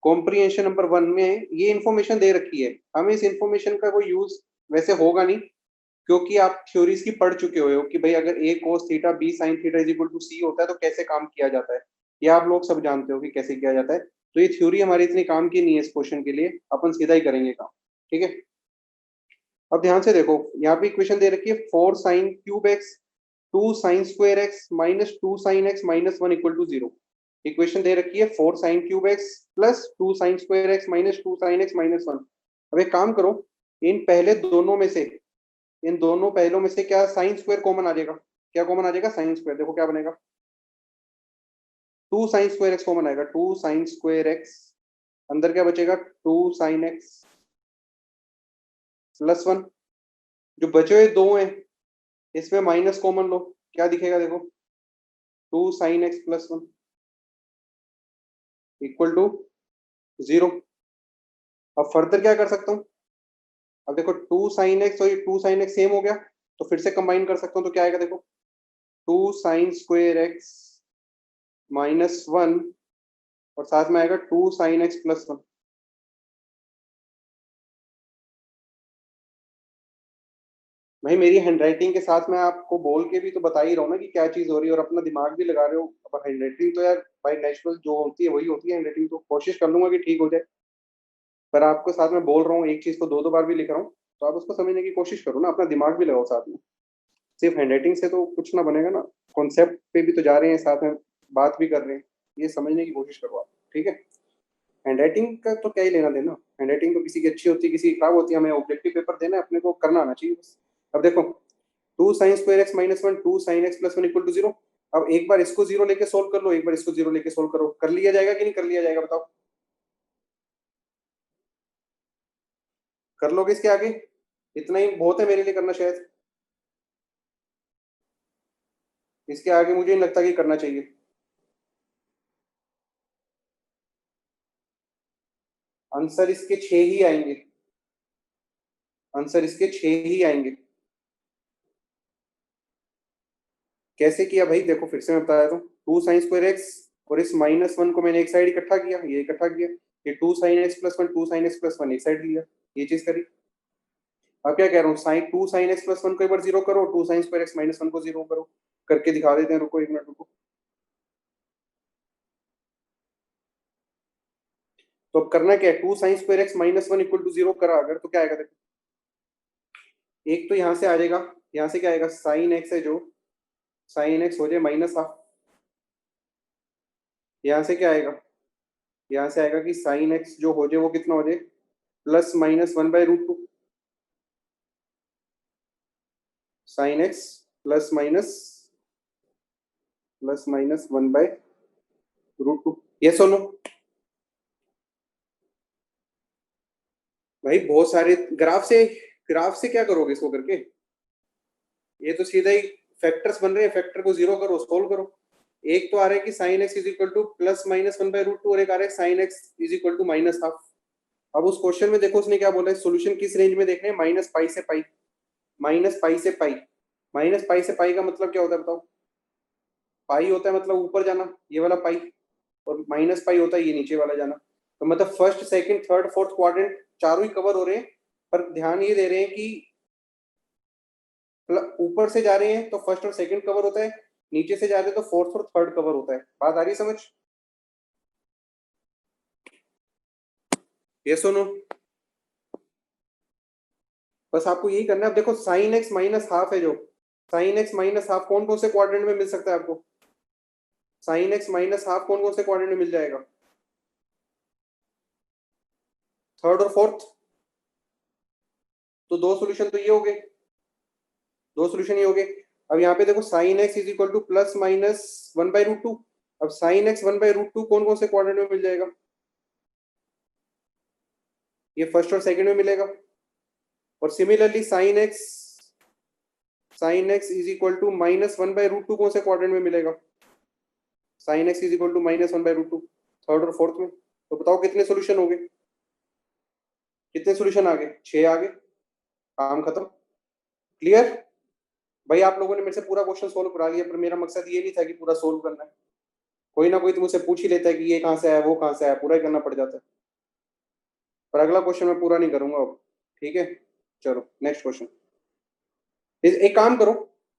Comprehension number 1 में ये information दे रखी है, हमें इस इन्फॉर्मेशन का कोई यूज वैसे होगा नहीं, क्योंकि आप थ्योरीज की पढ़ चुके हो कि भाई अगर a cos theta b sin थीटा इज इक्वल टू c होता है तो कैसे काम किया जाता है, ये आप लोग सब जानते हो कि कैसे किया जाता है। तो ये थ्योरी हमारी इतनी काम की नहीं है इस क्वेश्चन के लिए, अपन सीधा ही करेंगे काम। ठीक है, अब ध्यान से देखो, यहाँ पे इक्वेशन दे रखी है 4 sin cube x 2 sin square x minus 2 sin x minus 1 equal to 0। Equation दे रखी है 4 sin cube x plus 2 sin square x minus 2 sin x minus 1। अब एक काम करो, इन पहले दोनों में से, इन दोनों पहलों में से क्या साइन स्क्वायर कॉमन आ जाएगा? क्या कॉमन आ जाएगा? Sine square. देखो क्या बनेगा, 2 sin स्क्वायर एक्स कॉमन आएगा, 2 sin स्क्वायर एक्स, अंदर क्या बचेगा 2 sin x प्लस 1। जो बचे हुए दो हैं इसमें माइनस कॉमन लो, क्या दिखेगा देखो, 2 sin x plus 1 equal to 0। अब फर्दर क्या कर सकता हूँ, अब देखो 2 sin x और ये 2 sin x सेम हो गया, तो फिर से कंबाइन कर सकता हूँ, तो क्या आएगा देखो, 2 sin स्क्वायर एक्स माइनस 1 और साथ में आएगा 2 sin x प्लस 1। भाई मेरी हैंडराइटिंग के साथ मैं आपको बोल के भी तो बता ही रहा हूँ ना कि क्या चीज हो रही है, और अपना दिमाग भी लगा रहे हो। अब हैंडराइटिंग तो यार भाई नेचुरल जो होती है वही होती है हैंडराइटिंग, तो कोशिश कर लूंगा कि ठीक हो जाए। पर आपको साथ में बोल रहा हूँ, एक चीज को दो दो बार भी लिख रहा हूँ, तो आप उसको समझने की कोशिश करो ना, अपना दिमाग भी लगाओ साथ में। सिर्फ हैंडराइटिंग से तो कुछ ना बनेगा ना, कॉन्सेप्ट पे भी तो जा रहे हैं, साथ में बात भी कर रहे हैं, ये समझने की कोशिश करो आप। ठीक है, हैंडराइटिंग का तो क्या ही लेना देना, हैंडराइटिंग तो किसी की अच्छी होती है किसी की खराब होती है, हमें ऑब्जेक्टिव पेपर देना है, अपने को करना आना चाहिए बस। अब देखो 2 sin square x minus 1 2 sin x plus 1 equal to 0। अब एक बार इसको 0 लेके सोल्व कर लो, एक बार इसको 0 लेके सोल्व करो, कर लिया जाएगा कि नहीं कर लिया जाएगा बताओ? कर लोगे इसके आगे? इतना ही बहुत है मेरे लिए करना शायद, इसके आगे मुझे नहीं लगता कि करना चाहिए। आंसर इसके 6 ही आएंगे, आंसर इसके 6 ही आएंगे। कैसे किया भाई, देखो फिर से मैं बताया तो, 2 sin स्क्वायर एक्स और इस माइनस 1 को मैंने एक साइड इकट्ठा किया, ये इकट्ठा किया, ये 2 sin x plus 1 2 sin x plus 1 एक साइड लिया, ये चीज करी। अब क्या कह रहा हूँ, साइन 2 sin x प्लस 1 को एक बार 0 करो, 2 sin स्क्वायर एक्स माइनस 1 को 0 करो, करके दिखा देते हैं, रुको एक मिनट रुको। तो अब करना क्या है, 2 sin square x minus 1 equal to 0 करा अगर, तो क्या आएगा देखो, एक तो यहाँ से आ जाएगा, यहाँ से क्या आएगा, साइन एक्स है जो, साइन एक्स हो जाए माइनस हाफ, यहाँ से क्या आएगा, यहाँ से आएगा कि साइन एक्स जो हो जाए वो कितना हो जाए, plus minus 1/√2, sign x plus minus 1/√2। ये सुनो भाई, बहुत सारे ग्राफ से क्या करोगे इसको करके, ये तो सीधा ही फैक्टर्स बन रहे हैं, फैक्टर को 0 करो सोल्व करो। एक तो आ रहा है कि sine x is equal to plus minus 1/√2 और एक आ रहा है sine x is equal to minus half. अब उस क्वेश्चन में देखो उसने क्या बोला है, सोल्यूशन किस रेंज में देखने हैं, माइनस पाई से पाई, माइनस पाई से पाई, माइनस पाई से पाई का मतलब क्या होता है बताओ? पाई होता है मतलब ऊपर जाना, ये वाला पाई, और माइनस पाई होता है ये नीचे वाला जाना। तो मतलब first second third fourth quadrant चारों ही कवर हो रहे हैं, पर ध्यान ये दे रहे हैं कि ऊपर से जा रहे हैं तो फर्स्ट और सेकंड कवर होता है, नीचे से जा रहे हैं तो फोर्थ और थर्ड कवर होता है। बात आ रही है समझ? ये सुनो, बस आपको यही करना है। अब देखो साइन एक्स माइनस हाफ है जो, साइन एक्स माइनस हाफ कौन कौन से क्वाड्रेंट में मिल सकता है आपको, साइन एक्स माइनस हाफ कौन कौन से क्वाड्रेंट में मिल जाएगा, थर्ड और फोर्थ। तो दो सोल्यूशन तो ये हो गए, दो सोल्यूशन ये हो गए। अब यहाँ पे देखो sign x is equal to plus minus 1/√2। अब साइन एक्स 1/√2 कौन कौन से क्वाड्रेंट में मिल जाएगा, ये फर्स्ट और सेकंड में मिलेगा। और similarly sine x is equal to minus 1/√2 कौन से क्वाड्रेंट में मिलेगा, sine x is equal to minus 1/√2 third और फोर्थ में। तो बताओ कितने सोल्यूशन हो गए, कितने सोल्यूशन आ गए, 6 आ गए, काम खत्म। क्लियर? भाई आप लोगों ने मेरे से पूरा क्वेश्चन सोल्व करा लिया, पर मेरा मकसद ये नहीं था कि पूरा सोल्व करना है, कोई ना कोई तो मुझसे पूछ ही लेता है कि ये कहाँ से आया, वो कहाँ से आया, पूरा ही करना पड़ जाता है। पर अगला क्वेश्चन मैं पूरा नहीं करूंगा अब। ठीक है, चलो नेक्स्ट क्वेश्चन। एक काम करो,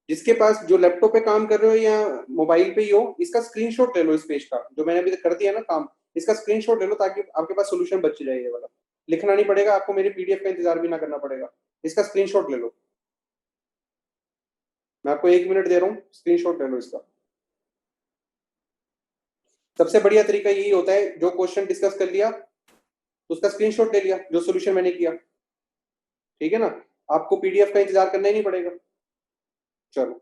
जिसके पास जो लैपटॉप पे काम कर रहे हो या मोबाइल पे ही हो, इसका स्क्रीनशॉट ले लो इस पेज का, जो मैंने अभी तक कर दिया ना काम, इसका स्क्रीनशॉट ले लो ताकि आपके पास सोल्यूशन बच जाए, ये वाला लिखना नहीं पड़ेगा आपको, मेरी पीडीएफ का इंतजार भी ना करना पड़ेगा। इसका स्क्रीनशॉट ले लो, मैं आपको 1 मिनट दे रहा हूँ, स्क्रीनशॉट ले लो इसका। सबसे बढ़िया तरीका यही होता है, जो क्वेश्चन डिस्कस कर लिया तो उसका स्क्रीनशॉट ले लिया, जो सोल्यूशन मैंने किया। ठीक है ना, आपको पीडीएफ का इंतजार करना ही नहीं पड़ेगा। चलो,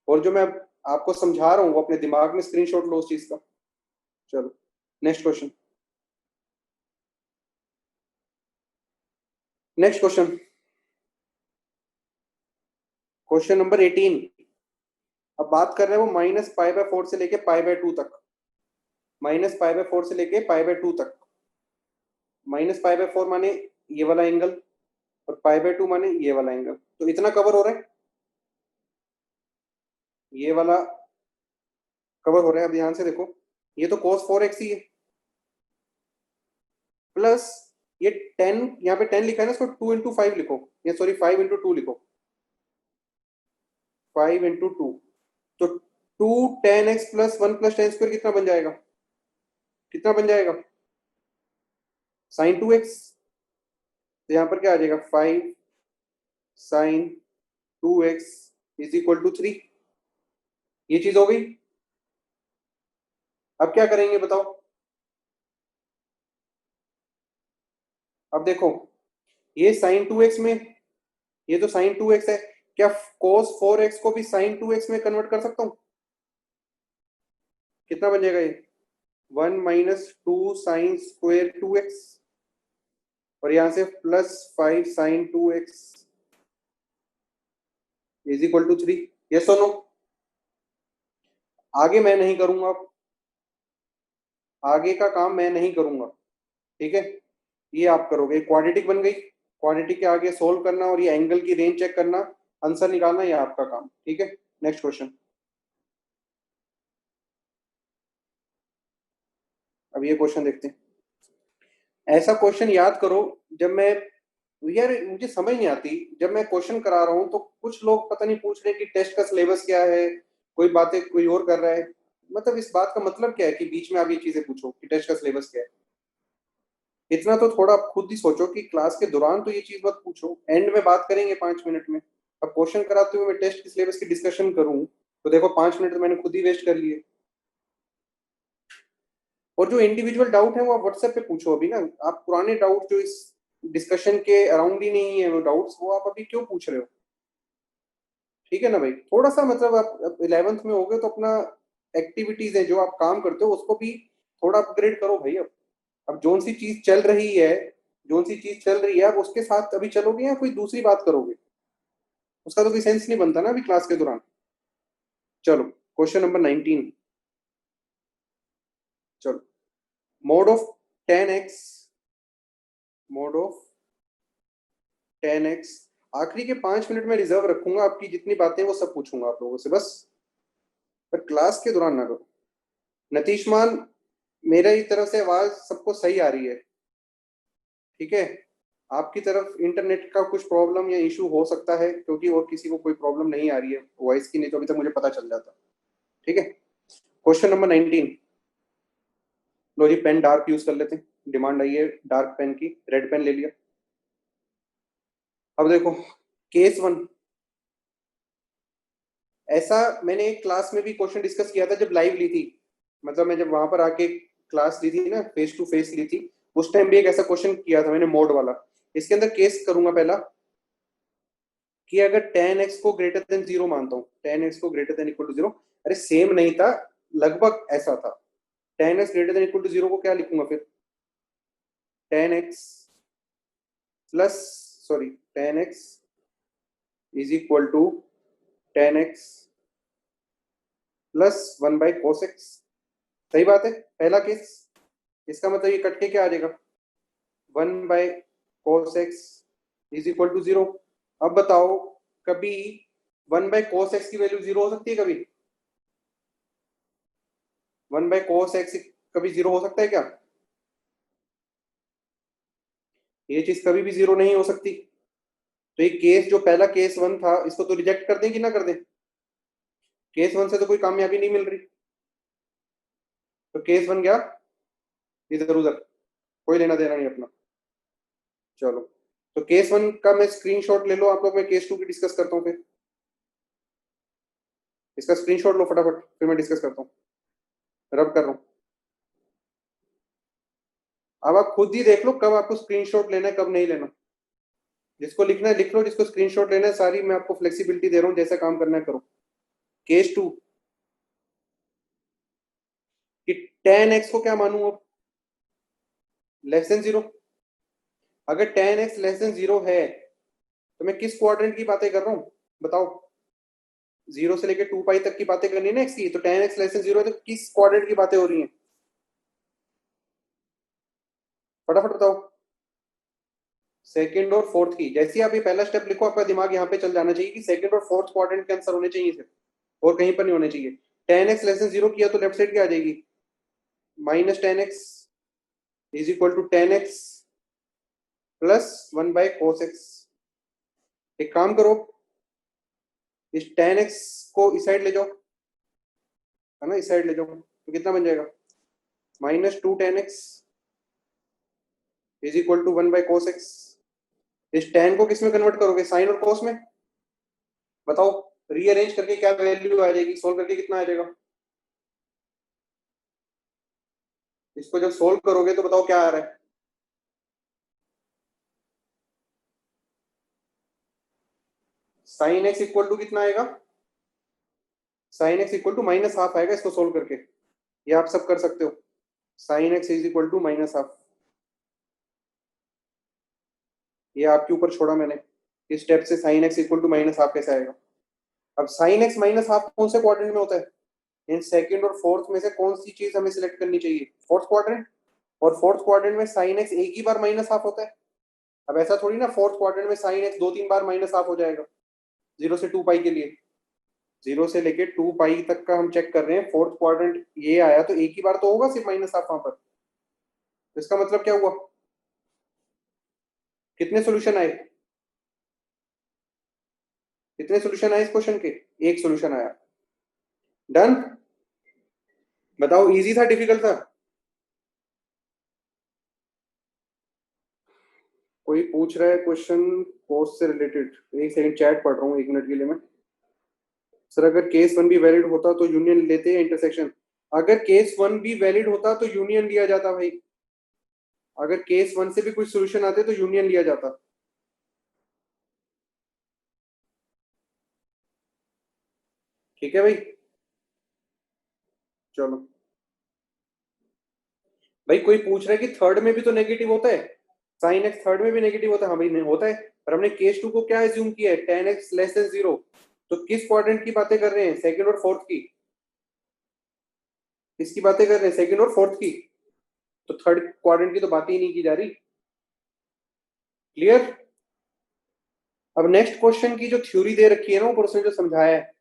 और जो मैं आपको समझा रहा हूँ वो अपने दिमाग में स्क्रीनशॉट लो उस चीज का। चलो next question. Next question, question number 18। अब बात कर रहे हैं वो -π/4 से लेके π/2 तक। -π/4 से लेके π/2 तक। -π/4 माने ये वाला एंगल, और π/2 माने ये वाला एंगल, तो इतना कवर हो रहा है, ये वाला कवर हो रहा है। अब ध्यान से देखो, ये तो cos 4x ही है, प्लस ये 10, यहाँ पे 10 लिखा है ना, इसको 2 × 5 लिखो, या सॉरी 5 × 2 लिखो, 5 × 2, तो 2 10x + 1 + 10² कितना बन जाएगा, कितना बन जाएगा, sin 2x। तो यहाँ पर क्या आ जाएगा, 5 sin 2x = 3। ये चीज हो गई। अब क्या करेंगे बताओ। अब देखो, ये sin 2x में, ये तो sin 2x है, क्या cos 4x को भी sin 2x में कन्वर्ट कर सकता हूँ। कितना बन जाएगा ये, 1 - 2 sin²2x, और यहां से +5 sin 2x = 3। यस और नो। आगे मैं नहीं करूंगा, आगे का काम मैं नहीं करूंगा। ठीक है, ये आप करोगे, क्वाड्रेटिक बन गई, क्वाड्रेटिक के आगे सोल्व करना और ये एंगल की रेंज चेक करना, आंसर निकालना, ये आपका काम। ठीक है, नेक्स्ट क्वेश्चन। अब ये क्वेश्चन देखते हैं। ऐसा क्वेश्चन याद करो, जब मैं, यार मुझे समझ नहीं आती, जब मैं क्वेश्चन करा रहा हूँ तो कुछ लोग पता नहीं पूछ रहे कि टेस्ट का सिलेबस क्या है, कोई बातें कोई और कर रहा है। मतलब इस बात का मतलब क्या है कि बीच में आप ये चीजें पूछो कि टेस्ट का सिलेबस क्या है। इतना तो थोड़ा आप खुद ही सोचो कि क्लास के दौरान तो ये चीज मत पूछो, एंड में बात करेंगे 5 मिनट में। अब क्वेश्चन कराते हुए मैं टेस्ट के सिलेबस की डिस्कशन करूं तो देखो 5 मिनट तो मैंने खुद ही वेस्ट कर लिए। और जो इंडिविजुअल डाउट है वो आप व्हाट्सएप पे पूछो अभी ना। आप पुराने डाउट जो इस डिस्कशन के अराउंड ही नहीं है वो डाउट्स, वो आप अभी क्यों पूछ रहे हो। ठीक है ना भाई, थोड़ा सा मतलब आप 11th में हो गए तो अपना एक्टिविटीज है जो आप काम करते हो उसको भी थोड़ा अपग्रेड करो भाई। अब जोन सी चीज चल रही है, जोन सी चीज चल रही है आप उसके साथ अभी चलोगे या कोई दूसरी बात करोगे, उसका तो कोई सेंस नहीं बनता ना अभी क्लास के दौरान। चलो क्वेश्चन नंबर 19। चलो, mode of 10x, mode of 10x, आखिरी के 5 मिनट में रिजर्व रखूंगा, आपकी जितनी बातें वो सब पूछूंगा आप लोगों से बस, पर क्लास के दौरान ना करो। नतीशमान, मेरी तरफ से आवाज सबको सही आ रही है। ठीक है, आपकी तरफ इंटरनेट का कुछ प्रॉब्लम या इशू हो सकता है, क्योंकि और किसी को कोई प्रॉब्लम नहीं आ रही है वॉइस की, नहीं तो अभी तक मुझे पता चल जाता। ठीक है, क्वेश्चन नंबर 19। लो जी, पेन डार्क यूज कर लेते हैं, डिमांड आई है डार्क पेन की, रेड पेन ले लिया। अब देखो, केस 1। ऐसा मैंने एक क्लास में भी क्वेश्चन डिस्कस किया था जब लाइव ली थी, मतलब मैं जब वहां पर आके क्लास ली थी ना, फेस टू फेस ली थी, उस टाइम भी एक ऐसा क्वेश्चन किया था मैंने मोड वाला। इसके अंदर केस करूंगा पहला, कि अगर 10x को ग्रेटर देन 0 मानता हूँ, 10x को ग्रेटर देन इक्वल टू 0, अरे सेम नहीं था, लगभग ऐसा था। 10x greater than equal to 0 को क्या लिखूंगा फिर, 10x plus, sorry 10x = 10x plus 1/cos x। सही बात है, पहला केस। इसका मतलब ये कट के क्या आ जाएगा, 1/cos x = 0। अब बताओ, कभी 1/cos x की वैल्यू 0 हो सकती है कभी, 1 बाय कोस एक्स कभी जीरो हो सकता है क्या? ये चीज कभी भी जीरो नहीं हो सकती। तो ये केस जो पहला केस वन था इसको तो रिजेक्ट कर दें कि ना कर दें? केस वन से तो कोई कामयाबी नहीं मिल रही, तो केस वन गया इधर उधर, कोई लेना देना नहीं अपना। चलो, तो केस वन का मैं स्क्रीनशॉट ले लो आप लोग, मैं केस टू की डिस्कस करता हूँ फिर। इसका स्क्रीनशॉट लो फटाफट, फिर मैं डिस्कस करता हूँ, रब कर रहा हूँ। अब आप खुद ही देख लो कब आपको स्क्रीनशॉट लेना है कब नहीं लेना। जिसको लिखना है लिख लो, जिसको स्क्रीनशॉट लेना है सारी मैं आपको फ्लेक्सिबिलिटी दे रहा हूँ, जैसा काम करना है करो। केस टू कि टेन एक्स को क्या मानू अब, लेस देन जीरो। अगर ten x less than zero है तो मैं किस क्वाड्रेंट की बातें कर रहा हूँ बताओ? जीरो से लेकर 2 पाई तक की बातें करनी है ना एक्स की, तो ten x less than zero है तो किस क्वाड्रेंट की बातें हो रही हैं? फटाफट बताओ। सेकंड और फोर्थ की। जैसे ही आप ये पहला स्टेप लिखो आपका दिमाग यहाँ पे चल जाना चाहिए कि सेकंड और फोर्थ क्वाड्रेंट के आंसर होने चाहिए सिर्फ, और कहीं पर नहीं होने चाहिए। Tan x less than zero किया तो लेफ्ट साइड क्या आ जाएगी? Minus tan x is equal to tan x plus 1/cos x। एक काम करो, इस टेन एक्स को इस साइड ले जाओ, है ना, इस साइड ले जाओ तो कितना बन जाएगा? -2 tan x is equal to 1/cos x। इस tan को किस में कन्वर्ट करोगे, साइन और cos में? बताओ, रीअरेंज करके क्या वैल्यू आ जाएगी, सोल्व करके कितना आ जाएगा? इसको जब सोल्व करोगे तो बताओ क्या आ रहा है? साइन एक्स इक्वल टू कितना आएगा? Sine x equal to minus half आएगा इसको सोल्व करके। ये आप सब कर सकते हो। Sine x is equal to minus half, ये आपके ऊपर छोड़ा मैंने। इस स्टेप से sine x equal to minus half कैसे आएगा? अब साइन एक्स माइनस हाफ कौन से क्वाड्रेंट में होता है? इन सेकंड और फोर्थ में से कौन सी चीज हमें सिलेक्ट करनी चाहिए? Fourth quadrant. और फोर्थ क्वाड्रेंट में साइन एक्स एक ही बार माइनस हाफ होता है। अब ऐसा थोड़ी ना फोर्थ क्वाड्रेंट में साइन एक्स 2-3 बार माइनस हाफ हो जाएगा। 0 से 2 पाई के लिए, 0 से लेके 2 पाई तक का हम चेक कर रहे हैं, फोर्थ क्वाड्रेंट ये आया तो एक ही बार तो होगा सिर्फ माइनस हाफ वहां पर। तो इसका मतलब क्या हुआ? कितने सोल्यूशन आए? कितने सोल्यूशन आए इस क्वेश्चन के? एक सोल्यूशन आया। डन। बताओ इजी था डिफिकल्ट था? कोई पूछ रहा है क्वेश्चन कोर्स से रिलेटेड, एक सेकंड चैट पढ़ रहा हूँ, 1 मिनट के लिए मैं। सर अगर केस वन भी वैलिड होता तो यूनियन लेते हैं इंटरसेक्शन? अगर केस वन भी वैलिड होता तो यूनियन लिया जाता भाई। अगर केस वन से भी कुछ सोल्यूशन आते तो यूनियन लिया जाता। ठीक है भाई, चलो। भाई कोई पूछ रहा है कि थर्ड में भी तो नेगेटिव होता है, साइन एक्स थर्ड में भी नेगेटिव होता है। हाँ भाई नहीं होता है, पर हमने केस टू को क्या एज्यूम किया है, ten x less than zero. तो किस क्वाड्रेंट की बातें कर रहे हैं, सेकंड और फोर्थ की? किसकी बातें कर रहे हैं, सेकंड और फोर्थ की? तो थर्ड क्वाड्रेंट की तो बात ही नहीं की जा रही। क्लियर? अब नेक्स्ट क्वेश्चन की जो थ्योरी दे रखी है ना ऊपर, उसने जो समझाया है,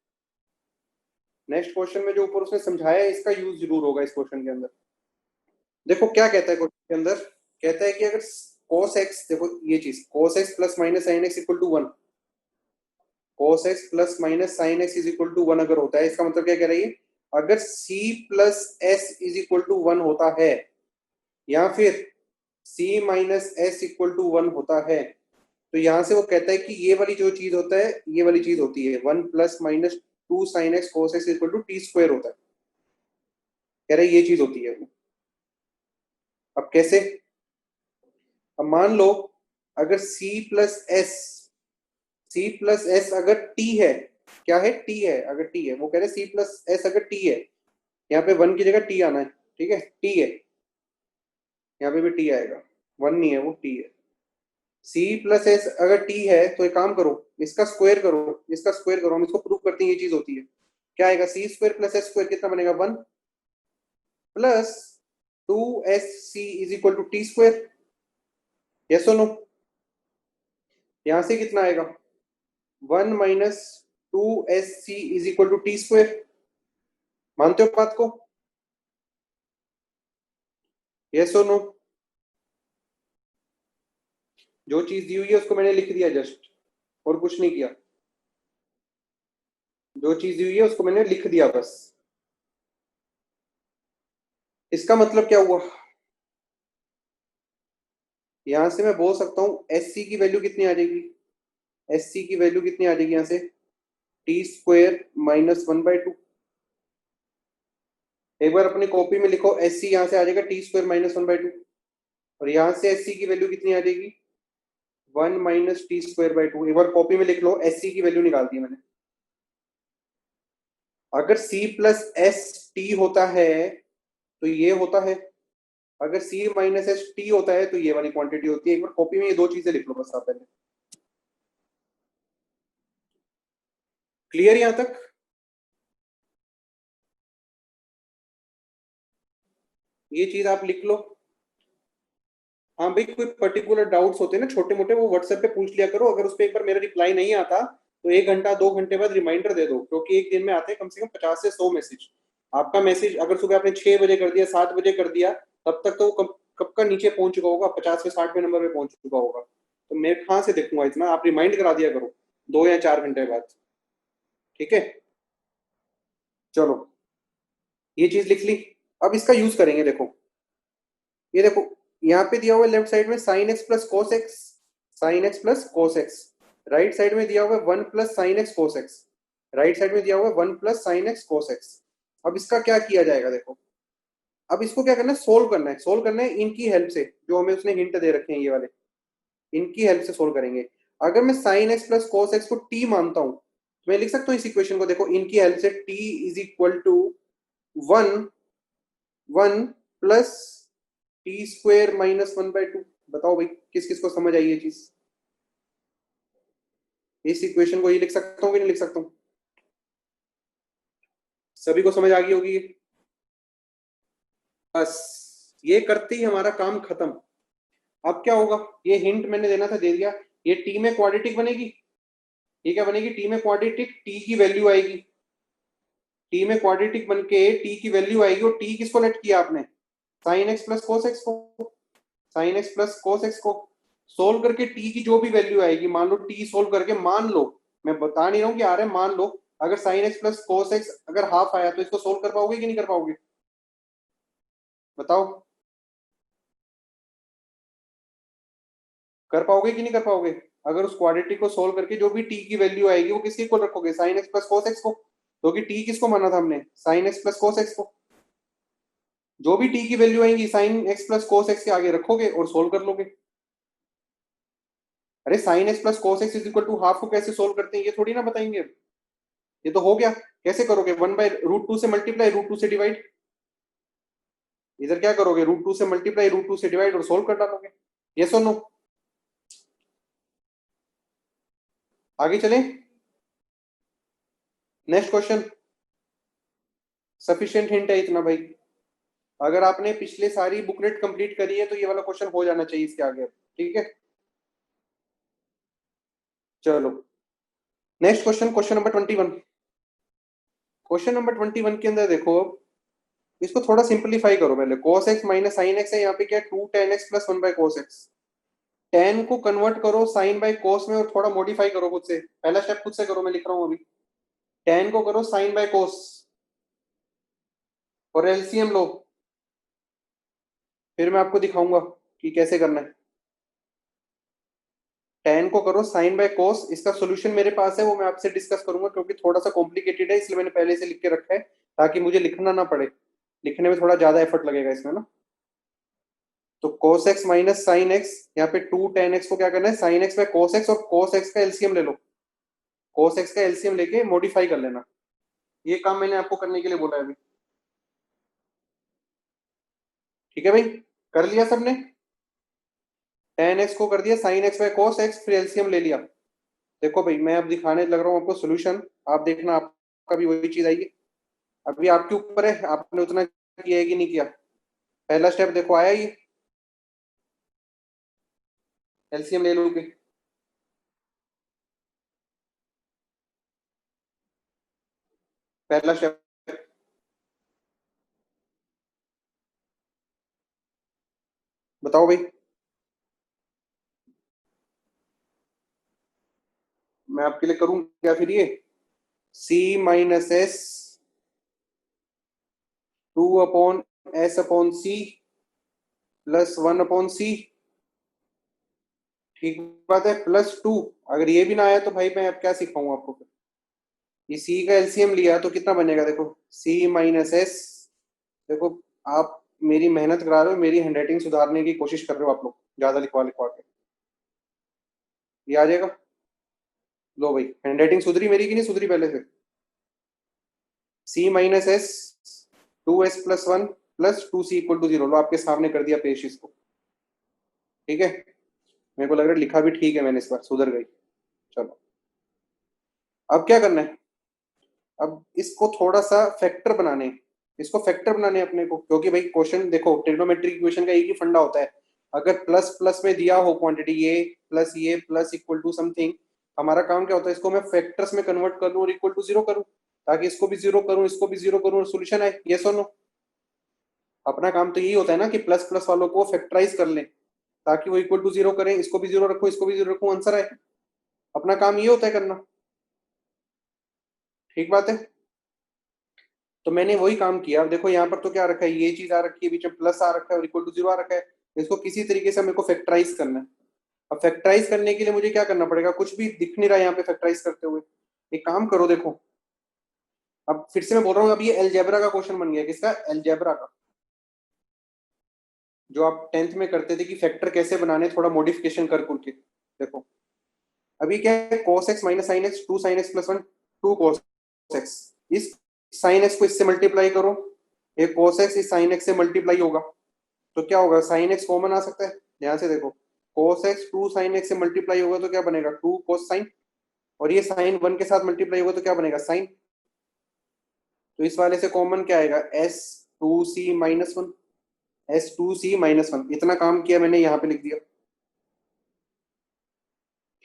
नेक्स्ट क्वेश्चन में जो ऊपर उसने समझाया है इसका यूज जरूर होगा इस क्वेश्चन के अंदर। देखो क्या कहता है क्वेश्चन के अंदर, कहता है कि अगर cos x, देखो ये चीज cos x plus minus sine x equal to 1, cos x plus minus sine x is equal to 1 अगर होता है, इसका मतलब क्या कह रही है? अगर c plus s is equal to 1 होता है, या फिर c minus s equal to 1 होता है, तो यहां से वो कहता है कि ये वाली जो चीज होता है ये वाली चीज होती है 1 + -2 sin x cos x equal to T square होता है। कह रहे ये चीज होती है। अब कैसे? अब मान लो अगर c प्लस s अगर t है, क्या है, t है, अगर t है, वो कह रहे c+s अगर t है, यहाँ पे 1 की जगह t आना है, ठीक है, t है, यहाँ पे भी t आएगा, 1 नहीं है वो t है। c+s अगर t है तो एक काम करो, इसका स्क्वायर करो, इसका स्क्वायर करो, हम इसको प्रूव करते हैं ये चीज होती है। क्या आएगा, c² + s² कितना बनेगा, 1 plus 2sc is equal to T square. Yes और नो? यहां से कितना आएगा, 1 - 2sc is equal to T square. मानते हो बात को? यस और नो? जो चीज दी हुई है उसको मैंने लिख दिया जस्ट, और कुछ नहीं किया। जो चीज दी हुई है उसको मैंने लिख दिया बस। इसका मतलब क्या हुआ? यहां से मैं बोल सकता हूं एस सी की वैल्यू कितनी आ जाएगी? एस सी की वैल्यू कितनी आ जाएगी यहां से? T square -1/2। एक बार अपनी कॉपी में लिखो, एस सी यहां से आ जाएगा टी स्क्वेयर -1/2, और यहां से एस सी की वैल्यू कितनी आ जाएगी? 1 - t²/2। एक बार कॉपी में लिख लो, एस सी की वैल्यू निकाल दी मैंने। अगर c प्लस एस टी होता है तो ये होता है, अगर c माइनस एस टी होता है तो ये वाली क्वांटिटी होती है। एक बार कॉपी में ये दो चीजें लिख लो बस आप पहले। क्लियर यहां तक? ये चीज आप लिख लो। हाँ भाई, कोई पर्टिकुलर डाउट्स होते हैं ना छोटे मोटे, वो व्हाट्सएप पे पूछ लिया करो। अगर उस पर एक बार मेरा रिप्लाई नहीं आता तो 1 घंटा 2 घंटे बाद रिमाइंडर दे दो, क्योंकि एक दिन में आते हैं कम से कम 50 से 100 मैसेज। आपका मैसेज अगर सुबह आपने 6 बजे कर दिया, 7 बजे कर दिया, तब तक तो वो कब कब का नीचे पहुंच चुका होगा, 50 से 60वें नंबर पे पहुंच चुका होगा। तो मैं कहाँ से देखूंगा इतना? आप रिमाइंड करा दिया करो 2 या 4 घंटे बाद। ठीक है, चलो ये चीज लिख ली। अब इसका यूज करेंगे, देखो ये देखो, यहाँ पे दिया हुआ लेफ्ट साइड में sign x plus cos x, sign x plus cos x. Right side में दिया हुआ है 1 + sin x cos x, right side में दिया हुआ है 1 + sin x cos x। अब इसका क्या किया जाएगा देखो। अब इसको क्या करना है? सोल्व करना है। सोल्व करना है इनकी हेल्प से, जो हमें उसने हिंट दे रखे हैं ये वाले, इनकी हेल्प से सोल्व करेंगे। अगर मैं sign x plus cos x को टी मानता हूं तो मैं लिख सकता हूं इस इक्वेशन को, देखो इनकी हेल्प से, T is equal to 1 + t² - 1/2। बताओ भाई, किस किस को समझ आई ये चीज? इस इक्वेशन को ये लिख सकता हूँ कि नहीं लिख सकता हूँ? सभी को समझ आ गई होगी ये? बस ये करते ही हमारा काम खत्म। अब क्या होगा? ये हिंट मैंने देना था, दे दिया। ये टी में क्वाड्रेटिक बनेगी। ये क्या बनेगी? टी में क्वाड्रेटिक, टी की वैल्यू आएगी। टी में क्वाड्रेटिक बन के टी की वैल्यू आएगी, और टी किसको लेट किया आपने? Sine x plus cos x को। Sine x plus cos x को सोल्व करके टी की जो भी वैल्यू आएगी, मान लो टी सोल्व करके, मान लो, मैं बता नहीं रहा हूँ कि आ रहा है, मान लो अगर sign x plus cos x अगर हाफ आया तो इसको सोल्व कर पाओगे कि नहीं कर पाओगे? बताओ, कर पाओगे कि नहीं कर पाओगे? अगर उस क्वाड्रेटिक को सोल्व करके जो भी टी की वैल्यू आएगी वो किसके इक्वल रखोगे? Sine x plus cos x को। क्योंकि टी किसको माना था हमने? Sine x plus cos x को। जो भी टी की वैल्यू आएगी sine x plus cos x के आगे रखोगे और सोल्व कर लोगे। अरे sine x plus cos x is equal to half को कैसे सोल्व करते हैं ये थोड़ी ना बताएंगे। ये तो हो गया। कैसे करोगे? 1/√2 से मल्टीप्लाई, √2 से डिवाइड। इधर क्या करोगे? √2 से मल्टीप्लाई, √2 से डिवाइड, और सोल्व कर डालोगे। यस और नो? आगे चलें। Next question. सफिशिएंट हिंट है इतना भाई। अगर आपने पिछले सारी बुकलेट कंप्लीट करी है तो ये वाला क्वेश्चन हो जाना चाहिए इसके आगे। ठीक है, चलो next question, question number 21। Question number 21 के अंदर देखो, इसको थोड़ा सिंपलीफाई करो पहले। cos x minus sine x है, यहाँ पे क्या है? 2 tan x plus 1/cos x। tan को कन्वर्ट करो साइन बाय cos में, और थोड़ा मॉडिफाई करो खुद से। पहला स्टेप खुद से करो, मैं लिख रहा हूँ अभी। tan को करो साइन बाय cos, और एलसीएम लो। फिर मैं आपको दिखाऊंगा कि कैसे करना है। tan को करो साइन बाय cos, इसका सॉल्यूशन मेरे पास है, वो मैं आपसे डिस्कस करूंगा, क्योंकि थोड़ा सा कॉम्प्लिकेटेड है, इसलिए मैंने पहले से लिख के रखा है, ताकि मुझे लिखना ना पड़े। लिखने में थोड़ा ज्यादा एफर्ट लगेगा इसमें ना। तो cos x minus sine x, यहाँ पे 2 tan x को क्या करना है? Sine x by cos x, और cos x का एलसीएम ले लो। cos x का एलसीएम लेके मॉडिफाई कर लेना। ये काम मैंने आपको करने के लिए बोला है अभी। ठीक है भाई, कर लिया सबने? tan x को कर दिया sine x by cos x, फिर एलसीएम ले लिया। देखो भाई, मैं अब दिखाने लग रहा हूँ आपको सोल्यूशन। आप देखना आपका भी वही चीज आएगी। अभी आपके ऊपर है, आपने उतना किया है कि नहीं किया। पहला स्टेप देखो आया ये, एलसीएम ले लोगे। पहला स्टेप। बताओ भाई। मैं आपके लिए करूं क्या फिर ये? C - S 2/S/C +1/C। ठीक बात है, +2। अगर ये भी ना आया तो भाई मैं अब क्या सिखाऊं आपको फिर। ये C का एलसीएम लिया तो कितना बनेगा देखो। C - S। देखो, आप मेरी मेहनत करा रहे हो, मेरी हैंडराइटिंग सुधारने की कोशिश कर रहे हो आप लोग, ज्यादा लिखवा लिखवा के। ये आ जाएगा। लो भाई, हैंडराइटिंग सुधरी मेरी कि नहीं सुधरी पहले से? C - S 2S+1 +2C = 0। लो आपके सामने कर दिया पेश इसको। ठीक है, मेरे को लग रहा है लिखा भी ठीक है मैंने, इस बार सुधर गई। चलो, अब क्या करना है? अब इसको थोड़ा सा फैक्टर बनाने हैं। इसको फैक्टर बनाने हैं अपने को, क्योंकि भाई क्वेश्चन देखो, ट्रिग्नोमेट्रिक इक्वेशन का एक ही फंडा होता है। अगर प्लस प्लस में दिया हो क्वांटिटी ये प्लस इक्वल टू समथिंग, हमारा काम क्या होता है, इसको मैं फैक्टर्स में कन्वर्ट कर लूं और इक्वल टू जीरो करूं, ताकि इसको भी जीरो करूं, इसको भी जीरो करूं और सोल्यूशन आए। यस और नो? अपना काम तो यही होता है ना कि प्लस प्लस वालों को फैक्टराइज कर लें, ताकि वो इक्वल टू जीरो करें, इसको भी जीरो रखो, इसको भी जीरो रखो, आंसर आए। अपना काम ये होता है करना। ठीक बात है। तो मैंने वही काम किया। अब देखो यहाँ पर तो क्या रखा है, ये चीज आ रखी है, बीच में प्लस आ रखा है और इक्वल टू जीरो आ रखा है। इसको किसी तरीके से मेरे को फैक्टराइज करना है। अब फैक्टराइज करने के लिए मुझे क्या करना पड़ेगा? कुछ भी दिख नहीं रहा है यहाँ पे फैक्टराइज करते हुए। एक काम करो, देखो, अब फिर से मैं बोल रहा हूँ, अब ये अलजेब्रा का क्वेश्चन बन गया। किसका? अलजेब्रा का। जो आप 10th में करते थे कि फैक्टर कैसे बनाने, थोड़ा मॉडिफिकेशन कर करके। देखो, अभी क्या है, cos x minus sine x, 2 sin x + 1, 2 cos x। इस साइन एक्स को इससे मल्टीप्लाई करो, एक cos x इस साइन एक्स से मल्टीप्लाई होगा, तो क्या होगा, साइन एक्स कॉमन आ सकता है। ध्यान से देखो, cos x 2 sin x से मल्टीप्लाई होगा तो क्या बनेगा, 2 cos sin। और ये साइन 1 के साथ मल्टीप्लाई होगा तो क्या बनेगा, साइन। तो इस वाले से कॉमन क्या आएगा, S2C - 1। S2C - 1, इतना काम किया मैंने, यहाँ पे लिख दिया।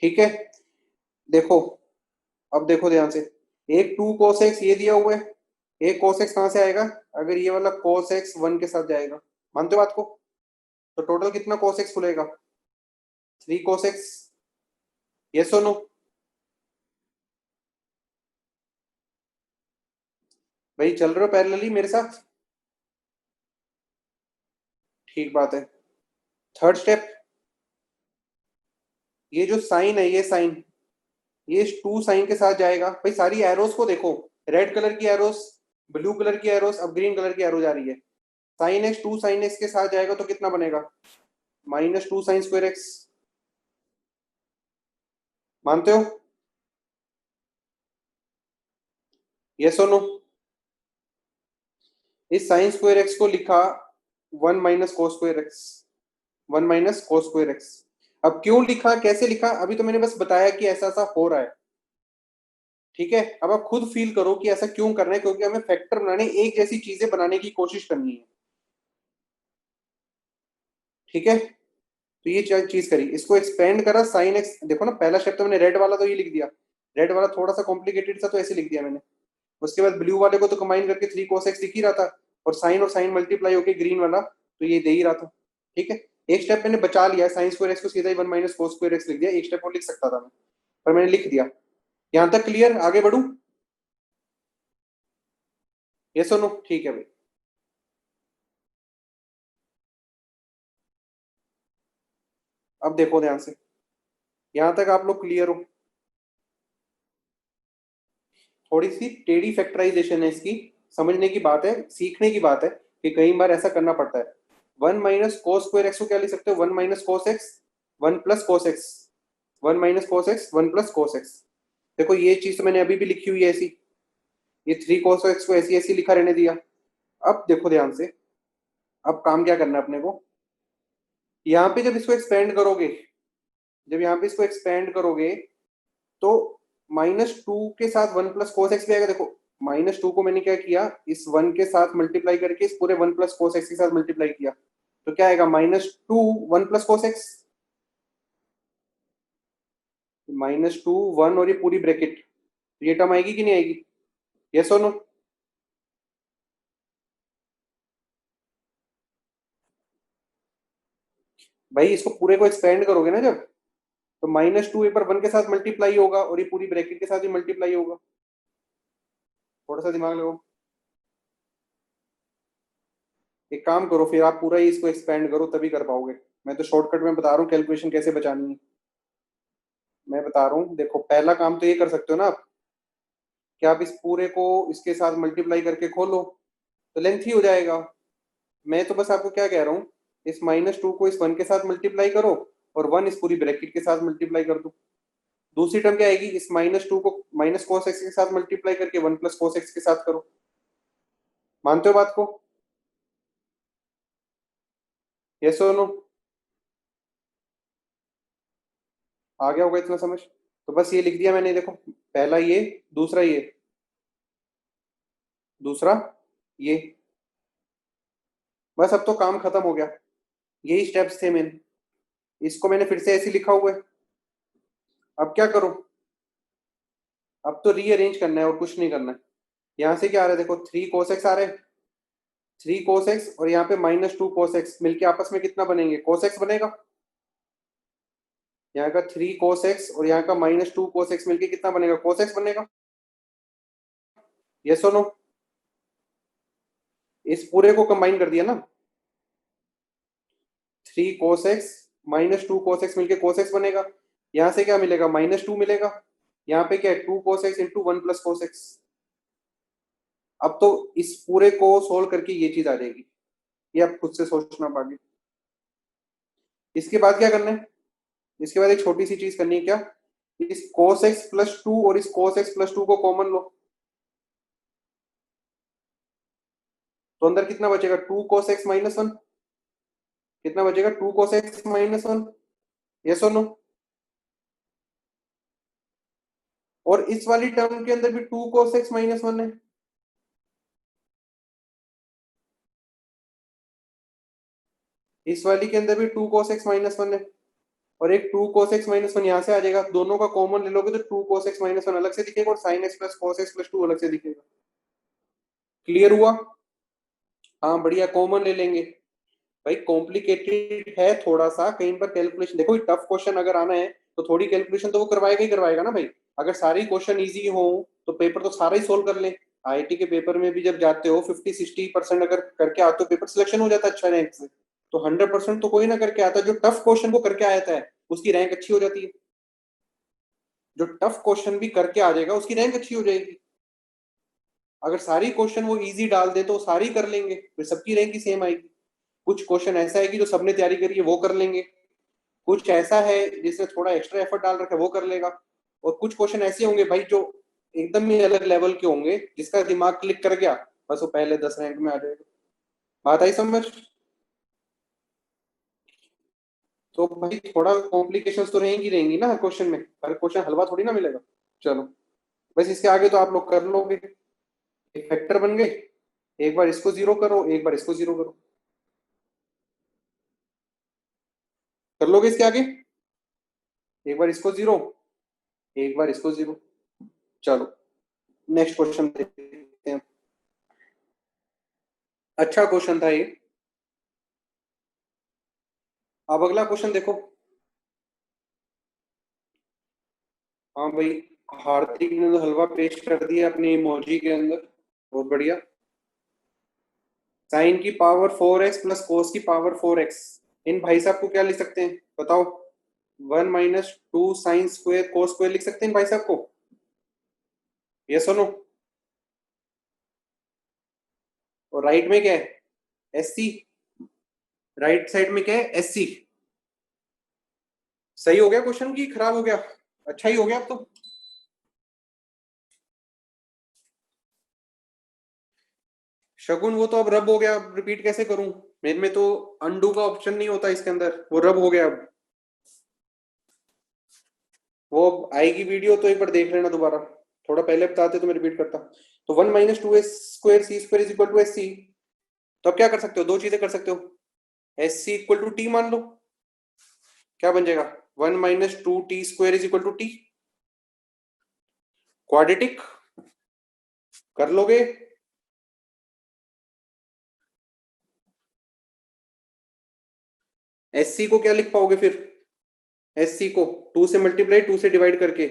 ठीक है, देखो, अब देखो ध्यान से, एक 2 cos x ये दिया हुआ है, एक cos x कहाँ से आएगा? अगर ये वाला cos x 1 के साथ जाएगा, मानते हो बात को? तो टोटल कितना cos x खुलेगा? 3 cos x। यस और नो? भाई चल रहे हो पैरेलली मेरे साथ? ठीक बात है। थर्ड स्टेप, ये जो साइन है, ये साइन, ये 2 sin के साथ जाएगा। भाई सारी एरोस को देखो, रेड कलर की एरोस, ब्लू कलर की एरोस, अब ग्रीन कलर की एरो जा रही है। साइन एक्स 2 sin x के साथ जाएगा तो कितना बनेगा, -2 sin²x। मानते हो? यस और नो? इस sin²x को लिखा 1 - cos²x। 1 - cos²x। अब क्यों लिखा, कैसे लिखा, अभी तो मैंने बस बताया कि ऐसा ऐसा हो रहा है। ठीक है, अब आप खुद फील करो कि ऐसा क्यों करना है, क्योंकि हमें फैक्टर बनाने, एक जैसी चीजें बनाने की कोशिश करनी है। ठीक है, तो ये चीज करी, इसको एक्सपेंड करा, साइन एक्स। देखो ना, पहला स्टेप तो मैंने रेड वाला तो ये लिख दिया, रेड वाला थोड़ा सा कॉम्प्लिकेटेड था तो ऐसे लिख दिया मैंने। उसके बाद ब्लू वाले को तो कंबाइन करके 3 cos x दिख ही रहा था, और साइन मल्टीप्लाई होके ग्रीन वाला तो ये दे ही रहा था। ठीक है, एक स्टेप मैंने बचा लिया, sin²x को सीधा ही 1 - cos²x लिख दिया। एक स्टेप और लिख सकता था मैं, पर मैंने लिख दिया। यहां तक क्लियर? आगे बढ़ू? यस और नो? ठीक है भाई। अब देखो ध्यान से, यहां तक आप लोग क्लियर हो? थोड़ी सी टेढ़ी फैक्टराइजेशन है इसकी, समझने की बात है, सीखने की बात है कि कई बार ऐसा करना पड़ता है। 1 - cos²x को क्या लिख सकते हो, 1 - cos x 1 + cos x। 1 - cos x 1 + cos x। देखो ये चीज तो मैंने अभी भी लिखी हुई है ऐसी, ये 3 cos x को ऐसी ऐसी लिखा रहने दिया। अब देखो ध्यान से, अब काम क्या करना है अपने को, यहाँ पे जब इसको एक्सपेंड करोगे, जब यहाँ पे इसको एक्सपेंड करोगे, तो -2 के साथ 1 + cos x भी आएगा। देखो, -2 को मैंने क्या किया, इस 1 के साथ मल्टीप्लाई करके इस पूरे 1 + cos x के साथ मल्टीप्लाई किया, तो क्या आएगा, -2 1 + cos x। -2 1 और ये पूरी ब्रैकेट, तो ये टर्म आएगी कि नहीं आएगी? यस और नो? भाई इसको पूरे को एक्सपेंड करोगे ना जब, तो -2 एक बार 1 के साथ मल्टीप्लाई होगा और ये पूरी ब्रैकेट के साथ ही मल्टीप्लाई होगा। थोड़ा सा दिमाग लगाओ। एक काम करो फिर, आप पूरा ही इसको एक्सपेंड करो तभी कर पाओगे। मैं तो शॉर्टकट में बता रहा हूँ कैलकुलेशन कैसे बचानी है। मैं बता रहा हूँ, देखो पहला काम तो ये कर सकते हो ना आप, कि आप इस पूरे को इसके साथ मल्टीप्लाई करके खोलो, तो लेंथ ही हो जाएगा। मैं तो बस आपको क्या कह रहा हूँ, इस -2 को इस 1 के साथ मल्टीप्लाई करो और 1 इस पूरी ब्रैकेट के साथ मल्टीप्लाई कर दो। दूसरी टर्म क्या आएगी, इस -2 को माइनस cos x के साथ मल्टीप्लाई करके 1 + cos x के साथ करो। मानते हो बात को? यस और नो? आ गया होगा इतना समझ? तो बस ये लिख दिया मैंने, देखो पहला ये, दूसरा ये, दूसरा ये। बस अब तो काम खत्म हो गया। यही स्टेप्स थे मेन। इसको मैंने फिर से ऐसे लिखा हुआ है। अब क्या करो, अब तो रीअरेंज करना है और कुछ नहीं करना है। यहाँ से क्या आ रहा है, देखो 3 cos x आ रहा है, 3 cos x और यहाँ पे -2 cos x मिलके आपस में कितना बनेंगे, cos x बनेगा। यहाँ का 3 cos x और यहाँ का -2 cos x मिलके कितना बनेगा, cos x बनेगा। यस और नो? इस पूरे को कंबाइन कर दिया ना, 3 cos x -2 cos x मिलके cos x बनेगा। यहाँ से क्या मिलेगा, -2 मिलेगा। यहाँ पे क्या है, 2 cos x into 1 + cos x। अब तो इस पूरे को सोल्व करके ये चीज आ जाएगी, ये आप खुद से सोचना बाकी। इसके बाद क्या करना है, इसके बाद एक छोटी सी चीज करनी है, क्या, इस cos x + 2 और इस cos x + 2 को कॉमन लो, तो अंदर कितना बचेगा, 2 cos x -1। कितना बचेगा, 2 cos x -1। यस और नो? और इस वाली टर्म के अंदर भी 2 cos x -1 है। इस वाली के अंदर भी 2 cos x -1 है। और एक 2 cos x -1 यहाँ से आ जाएगा, दोनों का कॉमन ले लोगे तो 2 cos x -1 अलग से दिखेगा और sin x + cos x + 2 अलग से दिखेगा। क्लियर हुआ? हाँ बढ़िया, कॉमन ले लेंगे। भाई कॉम्प्लिकेटेड है थोड़ा सा, कहीं पर कैलकुलेशन, देखो टफ क्वेश्चन अगर आना है तो थोड़ी कैलकुलेशन तो वो करवाएगा ही करवाएगा ना भाई। अगर सारी क्वेश्चन इजी हो तो पेपर तो सारा ही सोल्व कर ले। आईआईटी के पेपर में भी जब जाते हो 50-60% अगर करके आते हो, पेपर सिलेक्शन हो जाता है अच्छा रैंक से। तो 100% तो कोई ना करके आता है, जो टफ क्वेश्चन को करके आता है उसकी रैंक अच्छी हो जाती है। जो टफ क्वेश्चन भी करके आ जाएगा उसकी रैंक अच्छी हो जाएगी। अगर सारी क्वेश्चन वो इजी डाल दे तो सारी कर लेंगे, फिर सबकी रैंक ही सेम आएगी। कुछ क्वेश्चन ऐसा है कि जो सबने तैयारी करी है वो कर लेंगे, कुछ ऐसा है जिसने थोड़ा एक्स्ट्रा एफर्ट डाल रखा है वो कर लेगा, और कुछ क्वेश्चन ऐसे होंगे भाई जो एकदम ही अलग लेवल के होंगे, जिसका दिमाग क्लिक कर गया बस वो पहले 10 रैंक में आ जाएगा। बात आई समझ? तो भाई थोड़ा कॉम्प्लिकेशंस तो रहेंगी रहेंगी ना हर क्वेश्चन में, हर क्वेश्चन हलवा थोड़ी ना मिलेगा। चलो, बस इसके आगे तो आप लोग कर लोगे। एक फैक्टर बन गए, एक बार इसको जीरो करो, एक बार इसको जीरो करो, कर लोगे इसके आगे। एक बार इसको जीरो, एक बार इसको जीरो। चलो नेक्स्ट क्वेश्चन देखते हैं। अच्छा क्वेश्चन था ये। अब अगला क्वेश्चन देखो। हाँ भाई, हार्दिक ने तो हलवा पेश कर दिया अपनी इमोजी के अंदर, बहुत बढ़िया। साइन की पावर 4x प्लस कोस की पावर 4x, इन भाई साहब को क्या लिख सकते हैं बताओ। 1 - 2 sin² cos² लिख सकते हैं इन भाई साहब को। ये सुनो, और राइट में क्या है, SC। राइट साइड में क्या है, SC। सही हो गया क्वेश्चन की खराब हो गया? अच्छा ही हो गया अब तो। शगुन वो तो अब रब हो गया, अब रिपीट कैसे करूं। मेरे में तो अनडू का ऑप्शन नहीं होता इसके अंदर, वो रब हो गया अब। वो आएगी वीडियो तो एक बार देख लेना दोबारा, थोड़ा पहले बताते तो मैं रिपीट करता। तो 1 - 2s² c² = SC। तो अब क्या कर सकते हो, दो चीजें कर सकते हो। SC = T मान लो, क्या बन जाएगा, 1 - 2t² = T। क्वाड्रेटिक कर लोगे। एस सी को क्या लिख पाओगे फिर? एस सी को 2 से मल्टीप्लाई 2 से डिवाइड करके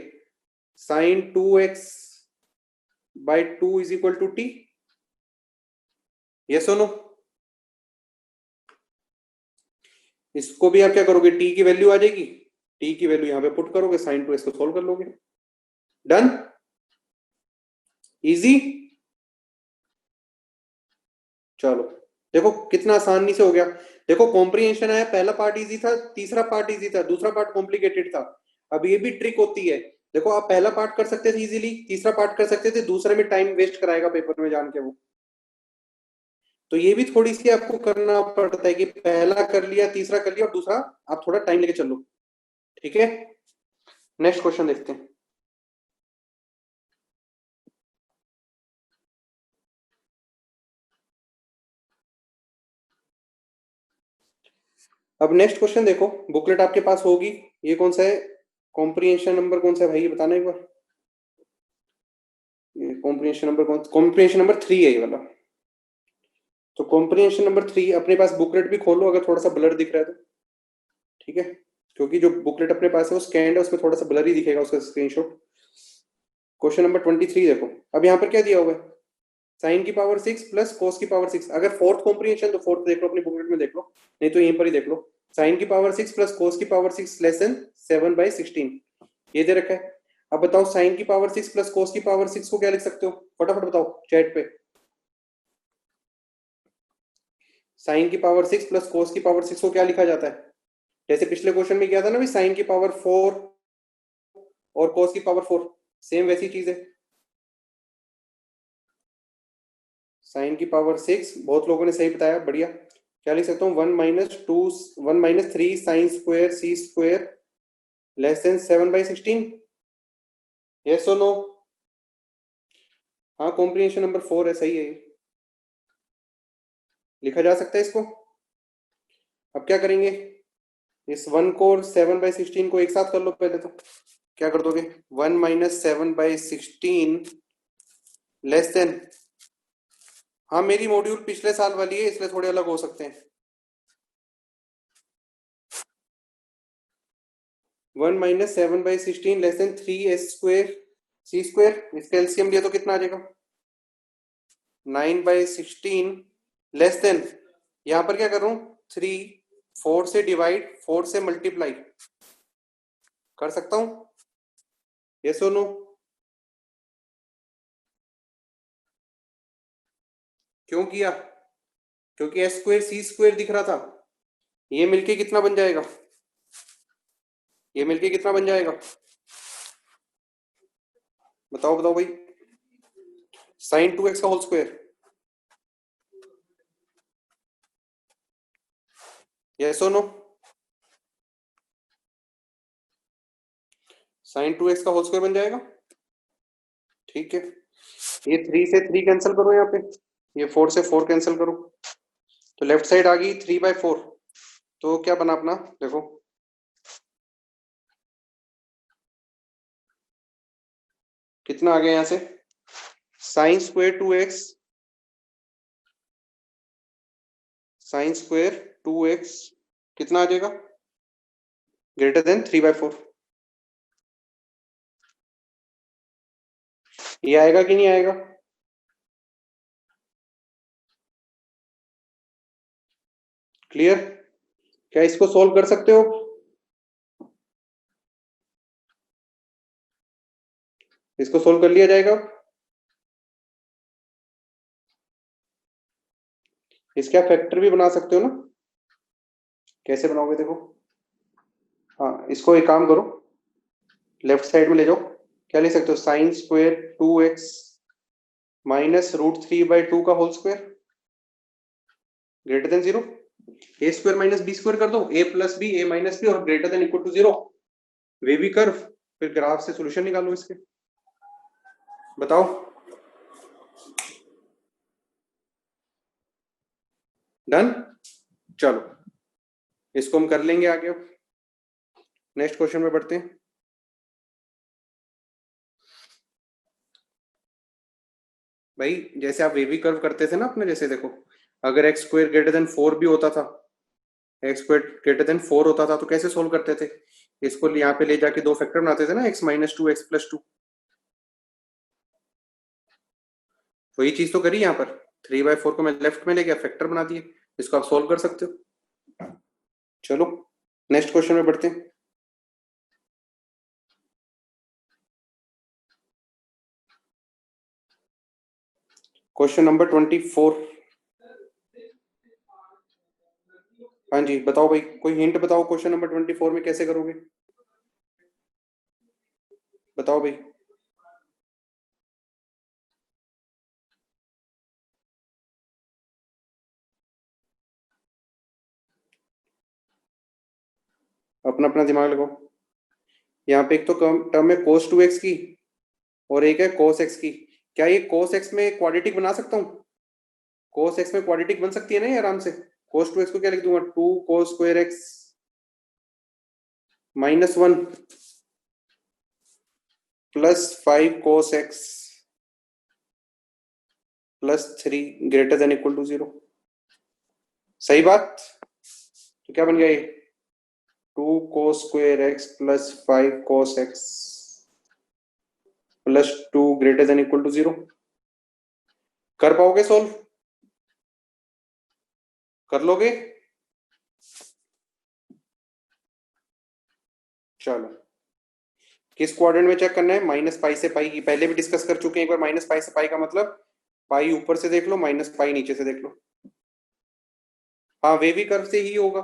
sine 2x by 2 is equal to T. ये सुनो, इसको भी आप क्या करोगे, टी की वैल्यू आ जाएगी, टी की वैल्यू यहां पे पुट करोगे, साइन 2x को सोल्व कर लोगे। Done, easy. चलो देखो कितना आसानी से हो गया। देखो कॉम्प्रिहेंशन आया, पहला पार्ट इजी था, तीसरा पार्ट इजी था, दूसरा पार्ट कॉम्प्लिकेटेड था। अब ये भी ट्रिक होती है। देखो आप पहला पार्ट कर सकते थे इजीली, तीसरा पार्ट कर सकते थे, दूसरे में टाइम वेस्ट कराएगा पेपर में जान के वो। तो ये भी थोड़ी सी आपको करना पड़ता है कि पहला कर लिया, तीसरा कर लिया, और दूसरा आप थोड़ा टाइम लेके चलो। ठीक है, नेक्स्ट क्वेश्चन देखते हैं। अब नेक्स्ट क्वेश्चन देखो, बुकलेट आपके पास होगी। ये कौन सा है, कॉम्प्रिहेंशन नंबर कौन सा है भाई, ये बताना एक बार। ये कॉम्प्रिहेंशन नंबर कौन, कॉम्प्रिहेंशन नंबर 3 है ये वाला। तो कॉम्प्रिहेंशन नंबर 3 अपने पास, बुकलेट भी खोलो अगर थोड़ा सा ब्लर दिख रहा है तो। ठीक है, क्योंकि जो बुकलेट अपने पास है वो स्कैंड है, उसमें थोड़ा सा ब्लर ही दिखेगा उसका स्क्रीनशॉट। क्वेश्चन नंबर 23 देखो। अब यहाँ पर क्या दिया हुआ है, साइन की पावर 6 प्लस कोस की पावर 6। अगर फोर्थ कॉम्प्रिहेंशन तो फोर्थ देख लो, अपनी बुकलेट में देख लो, नहीं तो यहीं पर ही देख लो। साइन की पावर 6 प्लस कोस की पावर 6 लेस देन 7/16, ये दे रखा है। अब बताओ साइन की पावर 6 प्लस कोस की पावर 6 को क्या लिख सकते हो, फटाफट बताओ चैट पे। साइन की पावर 6 प्लस कोस की पावर 6 को क्या लिखा जाता है? जैसे पिछले क्वेश्चन में किया था ना भी, साइन की पावर 4 और कोस की पावर 4, सेम वैसी चीज है। साइन की पावर 6, बहुत लोगों ने सही बताया, बढ़िया। क्या लिख सकता हूँ, 1 - 3 साइन स्क्वायर सी स्क्वायर लेस देन 7/16। यस और नो? हाँ, कॉम्प्रिहेंशन नंबर 4 है, सही है ये, लिखा जा सकता है इसको। अब क्या करेंगे, इस 1 को और 7/16 को एक साथ कर लो पहले तो। क्या कर दोगे, 1 - 7/16 लेस देन, हाँ मेरी मॉड्यूल पिछले साल वाली है इसलिए थोड़े अलग हो सकते हैं। 1 - 7/16 लेस देन 3s² सी स्क्वायर, इसका एलसीएम लिया तो कितना आ जाएगा, 9/16 लेस देन, यहां पर क्या कर रहा हूं, 3, 4 से डिवाइड, 4 से मल्टीप्लाई कर सकता हूं, यस और नो? क्यों किया, क्योंकि s स्क्वायर सी स्क्वायर दिख रहा था। ये मिलके कितना बन जाएगा, ये मिलके कितना बन जाएगा, बताओ बताओ भाई, साइन 2x का होल स्क्वायर, यस और नो? साइन 2x का होल स्क्वायर बन जाएगा। ठीक है, ये 3 से 3 कैंसिल करो यहाँ पे, ये 4 से 4 कैंसिल करो, तो लेफ्ट साइड आ गई 3/4। तो क्या बना अपना, देखो कितना आ गया यहाँ से, sine square 2x, sine square 2x कितना आ जाएगा, ग्रेटर देन 3/4। ये आएगा कि नहीं आएगा, क्लियर? क्या इसको सोल्व कर सकते हो, इसको सोल्व कर लिया जाएगा। इसका फैक्टर भी बना सकते हो ना, कैसे बनाओगे देखो। हाँ, इसको एक काम करो, लेफ्ट साइड में ले जाओ। क्या ले सकते हो, साइन स्क्वायर 2x माइनस √3/2 का whole square greater than 0। A square minus B square कर दो, a plus B, a minus B, और ग्रेटर देन इक्वल टू 0, वे भी कर्व, फिर ग्राफ से सॉल्यूशन निकालो इसके, बताओ। डन, चलो इसको हम कर लेंगे आगे। अब नेक्स्ट क्वेश्चन में बढ़ते हैं। भाई जैसे आप वेवी कर्व करते थे ना अपने, जैसे देखो, अगर x स्क्वायर ग्रेटर देन 4 भी होता था एक्स स्क्वायर ग्रेटर देन 4 होता था तो कैसे सोल्व करते थे? इसको यहाँ पे ले जाके दो फैक्टर बनाते थे ना, x minus two x plus two. वही चीज तो करी यहाँ पर, 3/4 को मैं लेफ्ट में ले गया, फैक्टर बना दिए, इसको आप सोल्व कर सकते हो। चलो नेक्स्ट क्वेश्चन में बढ़ते हैं। Question number 24। हाँ जी बताओ भाई, कोई हिंट बताओ, क्वेश्चन नंबर 24 में कैसे करोगे? बताओ भाई। अपना अपना दिमाग लगाओ। यहाँ पे एक तो टर्म है cos 2x की, और एक है cos x की। क्या ये cos x में क्वाड्रेटिक बना सकता हूँ? cos x में क्वाड्रेटिक बन सकती है ना ये आराम से। cos 2x को क्या लिख दूंगा, 2 cos square x minus 1 plus 5 cos x plus 3 greater than equal to 0। सही बात। तो क्या बन गया ये, 2 cos square x plus 5 cos x plus 2 greater than equal to 0। कर पाओगे सोल्व? कर लोगे? चलो किस क्वाड्रेंट में चेक करना है, माइनस पाई से पाई की पहले भी डिस्कस कर चुके हैं एक बार। माइनस पाई से पाई का मतलब पाई ऊपर से देख लो, माइनस पाई नीचे से देख लो। हाँ वेवी कर्व से ही होगा।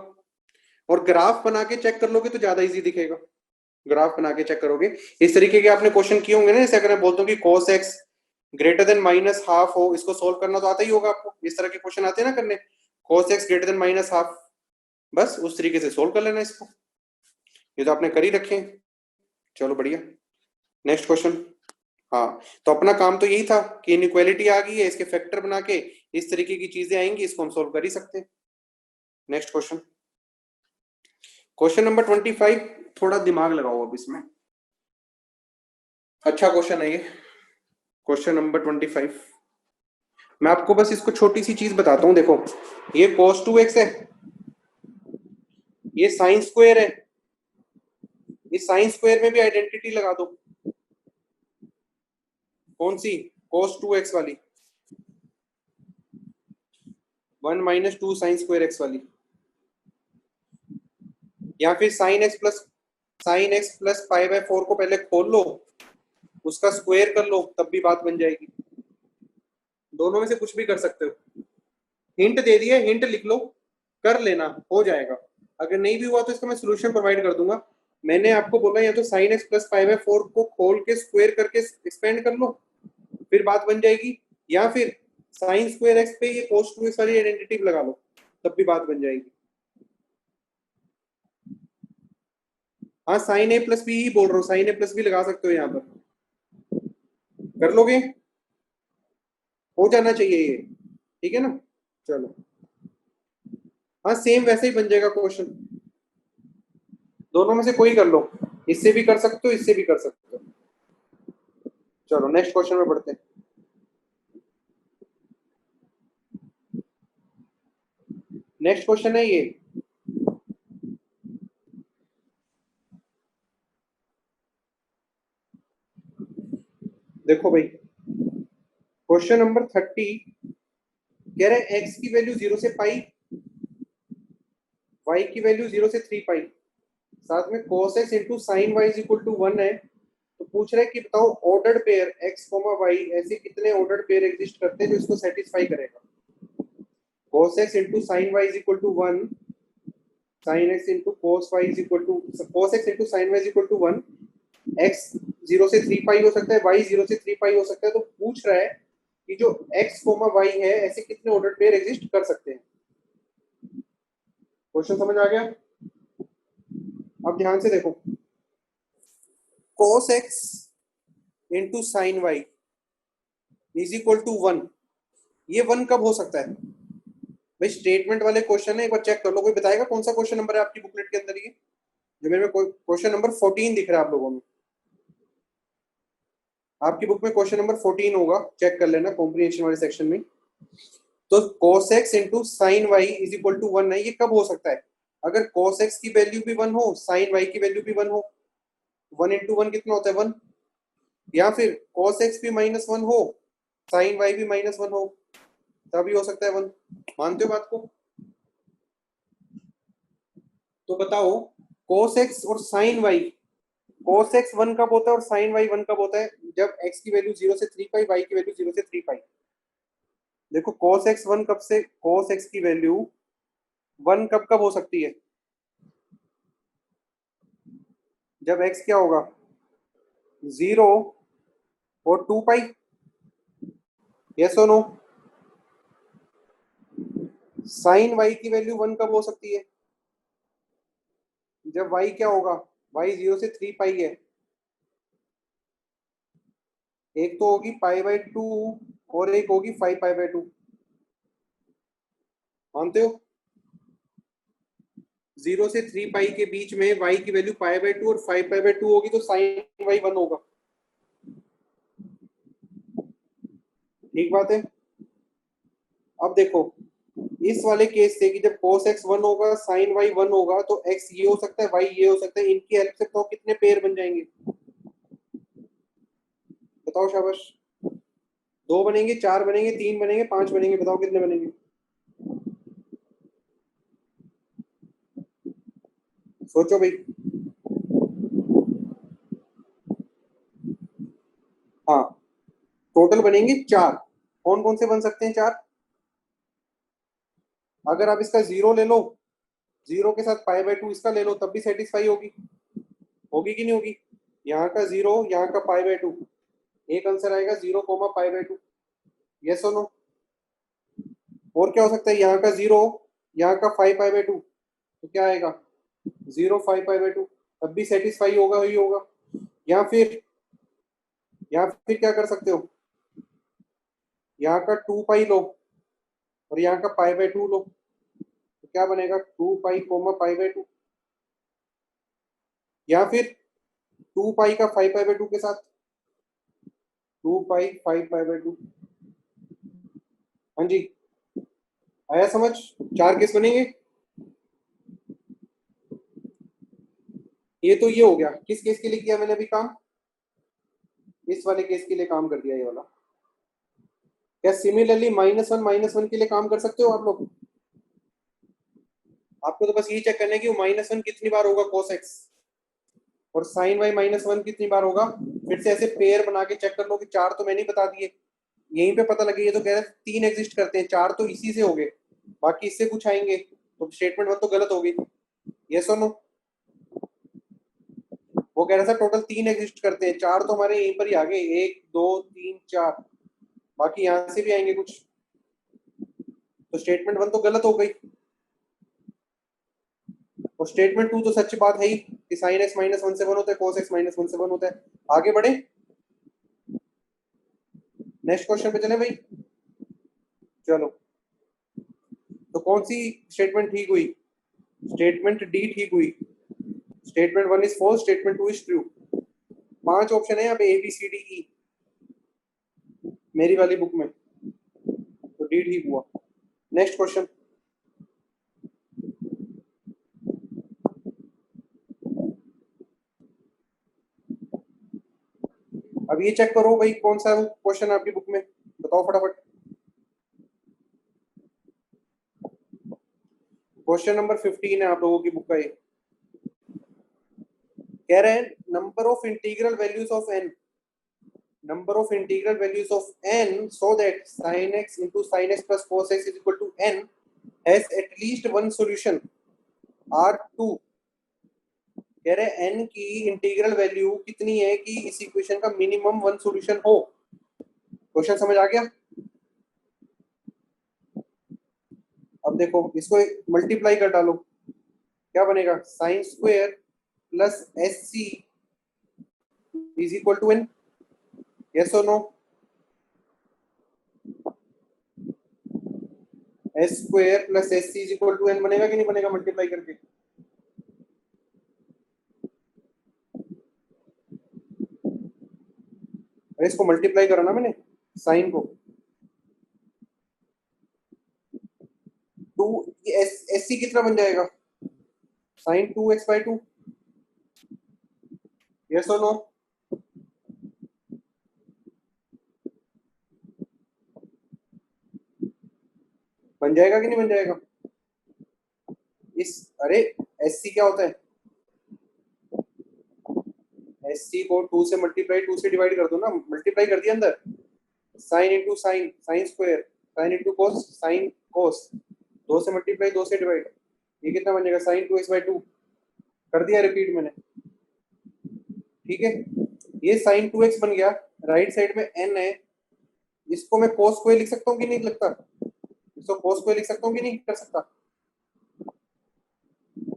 और ग्राफ बना के चेक कर लोगे तो ज्यादा इजी दिखेगा। ग्राफ बना के चेक करोगे, इस तरीके के आपने क्वेश्चन किए होंगे ना, जैसे अगर मैं बोलता हूँ कि cos x greater than minus half हो, इसको सोल्व करना तो आता ही होगा आपको, इस तरह के क्वेश्चन आते हैं ना करने, cos x greater than minus half, बस उस तरीके से सोल्व कर लेना इसको। ये तो आपने कर ही रखे हैं। चलो बढ़िया, नेक्स्ट क्वेश्चन। हाँ तो अपना काम तो यही था कि इनइक्वालिटी आ गई है, इसके फैक्टर बना के इस तरीके की चीजें आएंगी, इसको हम सोल्व कर ही सकते हैं। Next question, question number 25। थोड़ा दिमाग लगाओ अब इसमें, अच्छा क्वेश्चन है ये। क्वेश्चन नंबर 25, मैं आपको बस इसको छोटी सी चीज बताता हूँ। देखो ये cos 2x है, ये साइन स्क्वायर है, इस साइन स्क्वायर में भी आइडेंटिटी लगा दो। कौन सी? cos 2x वाली, 1 माइनस 2 साइन स्क्वायर एक्स वाली, या फिर साइन एक्स प्लस 5/4 को पहले खोल लो, उसका स्क्वायर कर लो, तब भी बात बन जाएगी। दोनों में से कुछ भी कर सकते हो। हिंट दे दिया, हिंट लिख लो, कर लेना, हो जाएगा। अगर नहीं भी हुआ तो इसका मैं सोल्यूशन प्रोवाइड कर दूंगा। मैंने आपको बोला या तो साइन एक्स प्लस 5/4 को खोल के स्क्वायर करके एक्सपेंड कर लो, फिर बात बन जाएगी, या फिर साइन स्क्वायर एक्स पे ये cos 2x वाली आइडेंटिटी लगा लो, तब भी बात बन जाएगी। हाँ साइन ए प्लस बी ही बोल रहा हूँ, साइन ए प्लस बी लगा सकते हो यहाँ पर, कर लोगे, हो जाना चाहिए ये, ठीक है ना। चलो हाँ सेम वैसे ही बन जाएगा क्वेश्चन, दोनों में से कोई कर लो, इससे भी कर सकते हो, इससे भी कर सकते हो। चलो नेक्स्ट क्वेश्चन में बढ़ते हैं। नेक्स्ट क्वेश्चन है ये, देखो भाई क्वेश्चन नंबर 30 कह रहे हैं x की वैल्यू 0 से पाई, y की वैल्यू 0 से 3 पाई, साथ में cos x into sine Y is equal to 1 है। तो पूछ रहे हैं कि बताओ ऑर्डर्ड पेयर x, y ऐसे कितने ऑर्डर्ड पेयर एग्जिस्ट करते हैं जो इसको सेटिस्फाई करेगा। cos x into sine Y is equal to 1, sin x into cos y is equal to cos x into sine Y is equal to 1, x 0 से 3 पाई हो सकता है, y 0 से 3 पाई हो सकता है। तो पूछ रहा है कि जो x, y है ऐसे कितने ऑर्डर्ड पेयर एग्जिस्ट कर सकते हैं। क्वेश्चन समझ आ गया? अब ध्यान से देखो, cos x into sine Y is equal to 1, ये 1 कब हो सकता है भाई? स्टेटमेंट वाले क्वेश्चन है, एक बार चेक कर लो। कोई बताएगा कौन सा क्वेश्चन नंबर है आपकी बुकलेट के अंदर? ये जो मेरे में क्वेश्चन नंबर 14 दिख रहा है आप लोगों में, आपकी बुक में क्वेश्चन नंबर 14 होगा, चेक कर लेना कॉम्प्रिहेंशन वाले सेक्शन में। तो cos x into sine Y is equal to 1 है, ये कब हो सकता है? अगर cos x की वैल्यू भी 1 हो, sin y की वैल्यू भी 1 हो, 1 इंटू 1 कितना होता है 1, या फिर cos x भी -1 हो, sin y भी -1 हो, तभी हो सकता है 1। मानते हो बात को? तो बताओ cos x और sin y, cos x 1 कब होता है और sin y 1 कब होता है? जब x की वैल्यू 0 से 3 पाई, y की वैल्यू 0 से 3 पाई। देखो cos x 1 कब से, cos x की वैल्यू 1 कब कब हो सकती है? जब x क्या होगा, 0 और 2 पाई। यस और नो? sin y की वैल्यू 1 कब हो सकती है? जब y क्या होगा, y 0 से 3 पाई है। एक तो होगी π/2 और एक होगी 5π/2। मानते हो? 0 से 3 पाई के बीच में y की वैल्यू π/2 और 5π/2 होगी, तो sin y 1 होगा। ठीक बात है। अब देखो इस वाले केस से कि जब cos x 1 होगा, sin y 1 होगा, तो x ये हो सकता है, y ये हो सकता है, इनकी हेल्प से तो कितने पेयर बन जाएंगे? बताओ शाबाश। 2 बनेंगे, 4 बनेंगे, 3 बनेंगे, 5 बनेंगे, बताओ कितने बनेंगे? सोचो भाई। हाँ, टोटल बनेंगे 4। कौन कौन से बन सकते हैं 4? अगर आप इसका 0 ले लो, 0 के साथ π/2 इसका ले लो, तब भी सेटिस्फाई होगी। होगी कि नहीं होगी? यहाँ का 0, यहाँ का π/2, एक आंसर आएगा 0, π/2। यस और नो? और क्या हो सकता है, यहाँ का 0, यहाँ का 5π/2, तो क्या आएगा 0, 5π/2, तब भी सेटिस्फाई होगा ही होगा। या फिर क्या कर सकते हो, यहाँ का 2 पाई लो और यहाँ का π/2 लो, तो क्या बनेगा 2 पाई, π/2। या फिर 2 पाई का 5π/2 के साथ 2 पाई 5π/2। हाँ जी, आया समझ? 4 केस बनेंगे। ये तो ये हो गया, किस केस के लिए किया मैंने अभी काम? इस वाले केस के लिए काम कर दिया ये वाला। क्या सिमिलरली -1 के लिए काम कर सकते हो आप लोग? आपको तो बस ये चेक करना है कि वो -1 कितनी बार होगा cos x, और sin y -1 कितनी बार होगा। फिर से ऐसे पेयर बना के चेक कर लो कि 4 तो मैंने ही बता दिए, यहीं पे पता लगे। ये तो कह रहे 3 एग्जिस्ट करते हैं, 4 तो इसी से हो गए, बाकी इससे कुछ आएंगे, तो स्टेटमेंट 1 तो गलत होगी। यस और नो? वो कह रहा था टोटल 3 एग्जिस्ट करते हैं, 4 तो हमारे यहीं पर ही आ गए, 1 2 3 4, बाकी यहाँ से भी आएंगे कुछ, तो स्टेटमेंट 1 तो गलत हो गई। और स्टेटमेंट 2 तो सच बात है ही कि sin x -1 से 1 होता है, cos x -1 से 1 होता है। आगे बढ़े, नेक्स्ट क्वेश्चन पे चले भाई। चलो, तो कौन सी स्टेटमेंट ठीक हुई? स्टेटमेंट डी ठीक हुई। Statement 1 is false, statement 2 is true. 5 option है यहाँ पे, ABCDE, मेरी वाली बुक में, तो डी ठीक हुआ। Next question. अब ये चेक करो भाई कौन सा क्वेश्चन आपकी बुक में, बताओ फटाफट। क्वेश्चन नंबर 15 है आप लोगों की बुक का ये। कह रहे हैं number of integral values of n, number of integral values of n so that sin x into sin x plus cos x is equal to n has at least one solution R2। कह रहे n की integral value कितनी है कि इस equation का minimum 1 solution हो। Question समझ आ गया? अब देखो इसको मल्टीप्लाई कर डालो, क्या बनेगा, sine square plus S C is equal to N. Yes और no? S square plus S C is equal to N बनेगा कि नहीं बनेगा मल्टीप्लाई करके? अरे इसको मल्टीप्लाई करा ना मैंने, साइन को। टू एस सी कितना बन जाएगा, साइन 2x/2, यस और नो? बन जाएगा कि नहीं बन जाएगा? अरे SC क्या होता है? SC को 2 से मल्टीप्लाई 2 से डिवाइड कर दो ना, मल्टीप्लाई कर दिया अंदर, sine into sine, sine square, sine into cos, sine cos, 2 से मल्टीप्लाई 2 से डिवाइड, ये कितना बन जाएगा? साइन 2x/2 कर दिया रिपीट मैंने, ठीक है। ये साइन 2x बन गया, राइट साइड में n है, इसको मैं कोस स्क्वायर लिख सकता हूँ कि नहीं लगता? इसको कोस स्क्वायर लिख सकता हूँ कि नहीं कर सकता?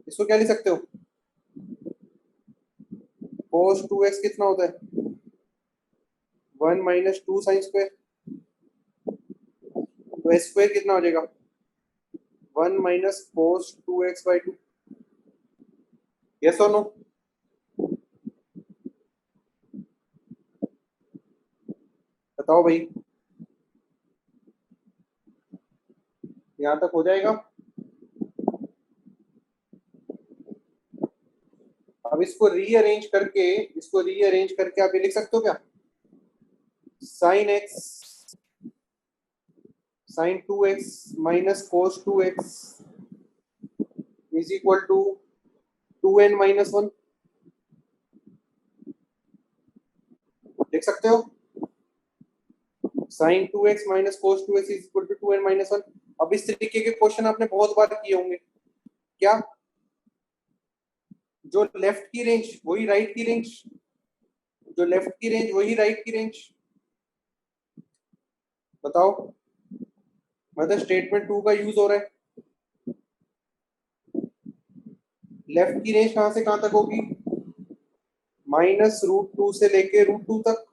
इसको क्या लिख सकते हो? कोस 2x कितना होता है? 1 माइनस 2 साइन स्क्वायर, तो s स्क्वायर कितना हो जाएगा? 1 माइनस कोस 2x/2, यस और नो? बताओ भाई, यहां तक हो जाएगा? अब इसको रीअरेंज करके आप ये लिख सकते हो क्या? Sine x sine 2x minus cos 2x is equal to 2n-1, लिख सकते हो? Sine 2x minus cos 2x is equal to 2n-1। अब इस तरीके के क्वेश्चन आपने बहुत बार किए होंगे क्या? जो लेफ्ट की रेंज वही राइट की रेंज, जो लेफ्ट की रेंज वही राइट की रेंज, बताओ। मतलब स्टेटमेंट 2 का यूज हो रहा है। लेफ्ट की रेंज कहां से कहां तक होगी? -√2 से लेके √2 तक।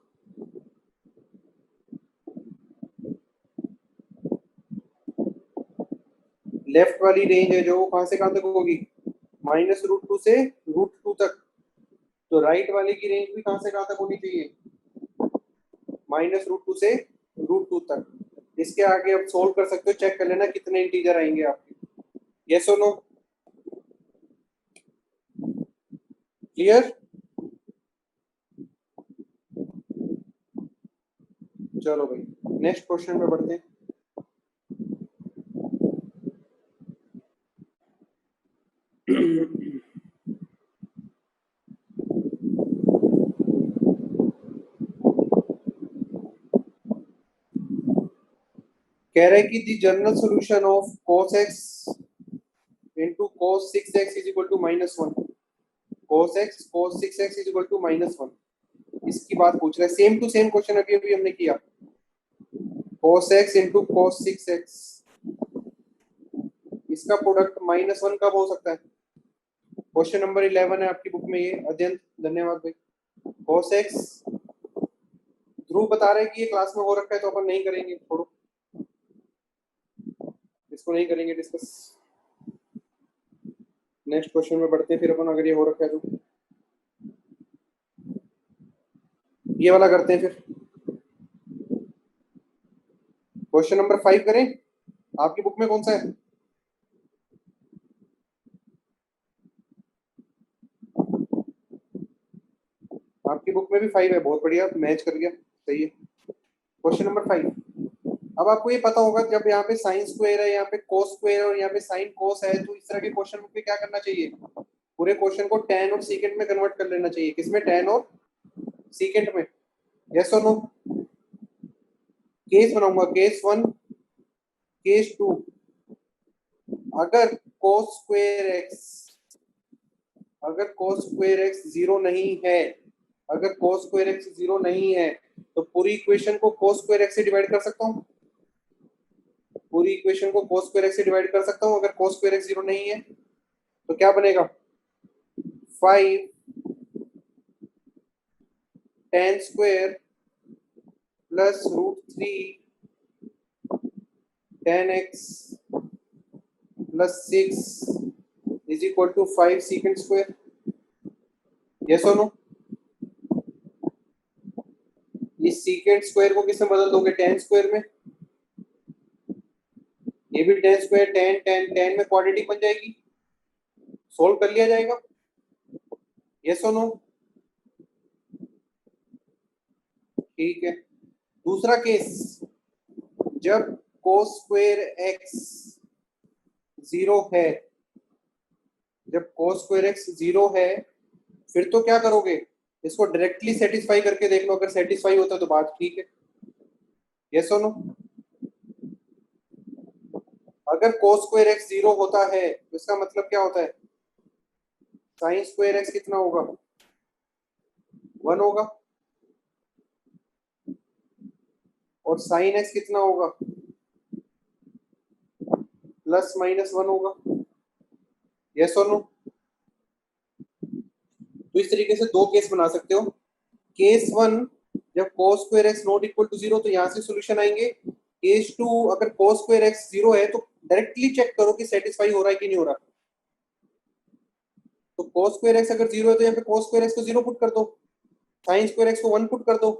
लेफ्ट वाली रेंज है जो, कहां से कहां तक होगी? -√2 से √2 तक। तो राइट वाले की रेंज भी कहां से कहां तक होनी चाहिए? -√2 से √2 तक। इसके आगे आप सोल्व कर सकते हो, चेक कर लेना कितने इंटीजर आएंगे आपके। यस और नो? क्लियर? चलो भाई, नेक्स्ट क्वेश्चन में बढ़ते हैं। कह रहे हैं कि the general solution of cos x into cos 6x is equal to -1। cos x cos 6x is equal to -1, इसकी बात पूछ रहा है। सेम टू सेम क्वेश्चन अभी अभी हमने किया। cos x into cos 6x, इसका प्रोडक्ट -1 कब हो सकता है? क्वेश्चन नंबर 11 है आपकी बुक में ये। अत्यंत धन्यवाद भाई। cos x, ध्रुव बता रहे हैं कि ये क्लास में हो रखा है तो अपन नहीं करेंगे, छोड़ो, इसको नहीं करेंगे डिस्कस। नेक्स्ट क्वेश्चन में बढ़ते हैं फिर अपन, अगर ये हो रखा है तो ये वाला करते हैं फिर। क्वेश्चन नंबर 5 करें? आपकी बुक में कौन सा है? आपकी बुक में भी 5 है, बहुत बढ़िया, मैच कर गया, सही है। Question number 5। अब आपको ये पता होगा जब यहाँ पे साइन स्क्वायर है, यहाँ पे कोस स्क्वायर है और यहाँ पे साइन कोस है, तो इस तरह के क्वेश्चन में क्या करना चाहिए? पूरे क्वेश्चन को tan और सीकेंट में कन्वर्ट कर लेना चाहिए। किसमें? tan और सीकेंट में। यस और नो? केस बनाऊंगा, केस 1, केस 2। अगर cos स्क्वायर x, अगर cos स्क्वायर x 0 नहीं है, अगर cos स्क्वायर x 0 नहीं है, तो पूरी इक्वेशन को cos स्क्वायर x से डिवाइड कर सकता हूँ। पूरी इक्वेशन को cos स्क्वायर x से डिवाइड कर सकता हूँ। अगर cos स्क्वायर x 0 नहीं है तो क्या बनेगा? 5 tan square plus √3 tan x plus 6 is equal to 5 secant square. Yes और नो? इस सीकेंट स्क्वायर को किसमें बदल दोगे? tan स्क्वायर में। ये भी tan square, tan tan tan में क्वाड्रेटिक बन जाएगी। सोल्व कर लिया जाएगा, यस और नो? ठीक है। दूसरा केस, जब कोस स्क्वायर एक्स जीरो है, जब कोस स्क्वायर एक्स जीरो है, फिर तो क्या करोगे, इसको डायरेक्टली सेटिस्फाई करके देख लो, अगर सेटिस्फाई होता है तो बात ठीक है, यस और नो? अगर कोस स्क्वायर एक्स जीरो होता है तो इसका मतलब क्या होता है, साइन स्क्वायर एक्स कितना होगा, 1 होगा, और साइन एक्स कितना होगा, प्लस माइनस 1 होगा, यस और नो? तो इस तरीके से दो केस बना सकते हो। केस वन, जब cos square x not equal to zero, तो यहाँ से सॉल्यूशन आएंगे। केस टू, अगर cos स्क्वायर एक्स जीरो है तो डायरेक्टली चेक करो कि सेटिस्फाई हो रहा है कि नहीं हो रहा। तो cos स्क्वायर एक्स अगर जीरो है तो यहाँ पे cos स्क्वायर एक्स को जीरो पुट कर दो, साइन स्क्वायर एक्स को 1 पुट कर दो।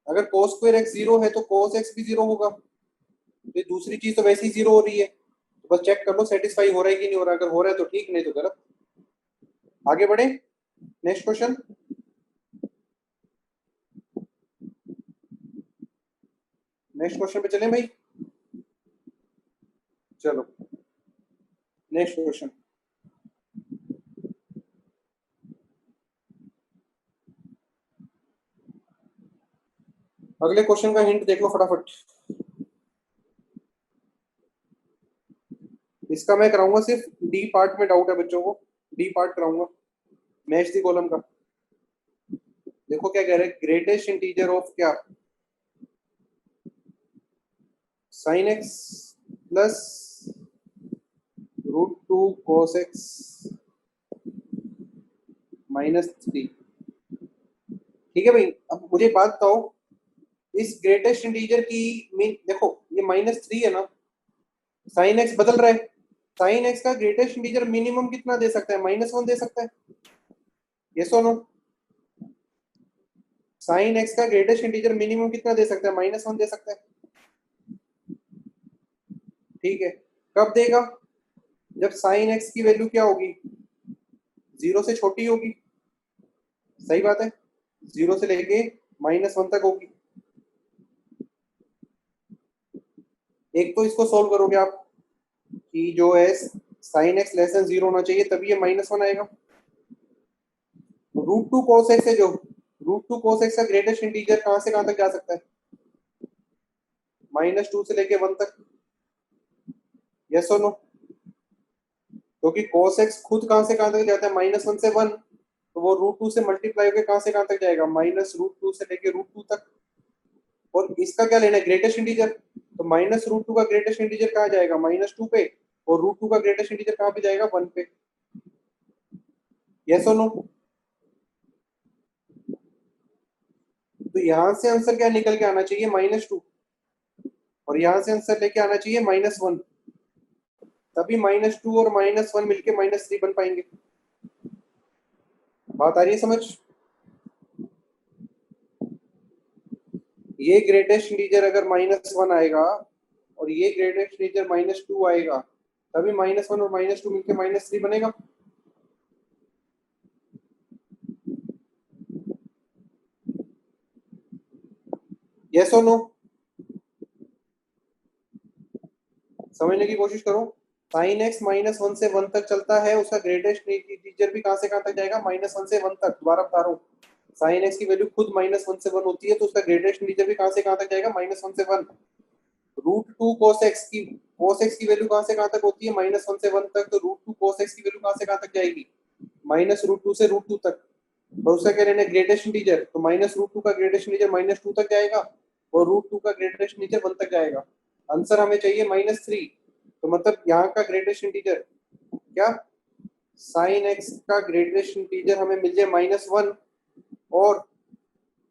अगर cos स्क्वायर एक्स जीरो है तो cos एक्स भी जीरो होगा, तो दूसरी चीज तो वैसे ही जीरो हो रही है, तो बस चेक कर लो सेटिस्फाई हो रहा है कि नहीं हो रहा, अगर हो रहा है तो ठीक, नहीं तो गलत। आगे बढ़े, नेक्स्ट क्वेश्चन। नेक्स्ट क्वेश्चन पे चलें भाई, चलो नेक्स्ट क्वेश्चन। अगले क्वेश्चन का हिंट देख लो फटाफट। इसका मैं कराऊंगा सिर्फ डी पार्ट में, डाउट है बच्चों को, डी पार्ट कराऊंगा, मैच दी कॉलम का। देखो क्या कह रहे हैं, ग्रेटेस्ट इंटीजर ऑफ क्या, sine x plus root two cos x -3। ठीक है भाई, अब मुझे बात बताओ, इस ग्रेटेस्ट इंटीजर की मीन देखो, ये -3 है ना, साइन एक्स बदल रहा है, साइन एक्स का ग्रेटेस्ट इंटीजर मिनिमम कितना दे सकता है, -1 दे सकता है, ये सुनो, साइन एक्स का ग्रेटेस्ट इंटीजर मिनिमम कितना दे सकता है, -1 दे सकता है। ठीक है, कब देगा, जब साइन एक्स की वैल्यू क्या होगी, जीरो से छोटी होगी, सही बात है, जीरो से लेके -1 तक होगी। एक तो इसको सोल्व करोगे आप कि जो है sine x less than zero होना चाहिए, तभी ये -1 आएगा। रूट टू कोस एक्स है, जो रूट टू कोस एक्स का ग्रेटेस्ट इंटीजर कहां से कहां तक जा सकता है, -2 से लेके 1 तक, यस और नो? क्योंकि कोस एक्स खुद कहां से कहां तक जाता है, -1 से 1, तो वो रूट टू से मल्टीप्लाई होकर कहां से कहां तक जाएगा, -√2 से लेके √2 तक। और इसका क्या लेना है, ग्रेटेस्ट इंटीजर, तो -√2 का ग्रेटेस्ट इंटीजर कहाँ जाएगा, -2 पे, और √2 का ग्रेटेस्ट इंटीजर कहाँ पे जाएगा, 1 पे, यस और नो? तो यहां से आंसर क्या निकल के आना चाहिए, -2, और यहां से आंसर लेके आना चाहिए -1, तभी -2 और -1 मिलके -3 बन पाएंगे। बात आ रही है समझ? ये ग्रेटेस्ट इंटीजर अगर -1 आएगा और ये ग्रेटेस्ट इंटीजर -2 आएगा, तभी -1 और -2 मिलके -3 बनेगा। यस और नो? समझने की कोशिश करो। साइन एक्स -1 से 1 तक चलता है, उसका ग्रेटेस्ट इंटीजर भी कहां से कहां तक जाएगा, -1 से 1 तक। दोबारा बता रहा हूँ, साइन एक्स की वैल्यू खुद -1 से 1 होती है, तो उसका ग्रेटेस्ट इंटीजर भी कहां से कहां तक जाएगा, -1 से 1। √2 cos x की वैल्यू कहां से कहां तक होती है, -1 से 1 तक, तो √2 cos x की वैल्यू कहां से कहां तक जाएगी, -√2 से √2 तक। और उसका क्या लेना है, ग्रेटेस्ट इंटीजर, तो -√2 का ग्रेटेस्ट इंटीजर -2 तक जाएगा, और √2 का ग्रेटेस्ट इंटीजर 1 तक जाएगा। आंसर हमें चाहिए -3, तो मतलब यहाँ का ग्रेटेस्ट इंटीजर क्या, साइन एक्स का ग्रेटेस्ट इंटीजर हमें मिल जाए -1, और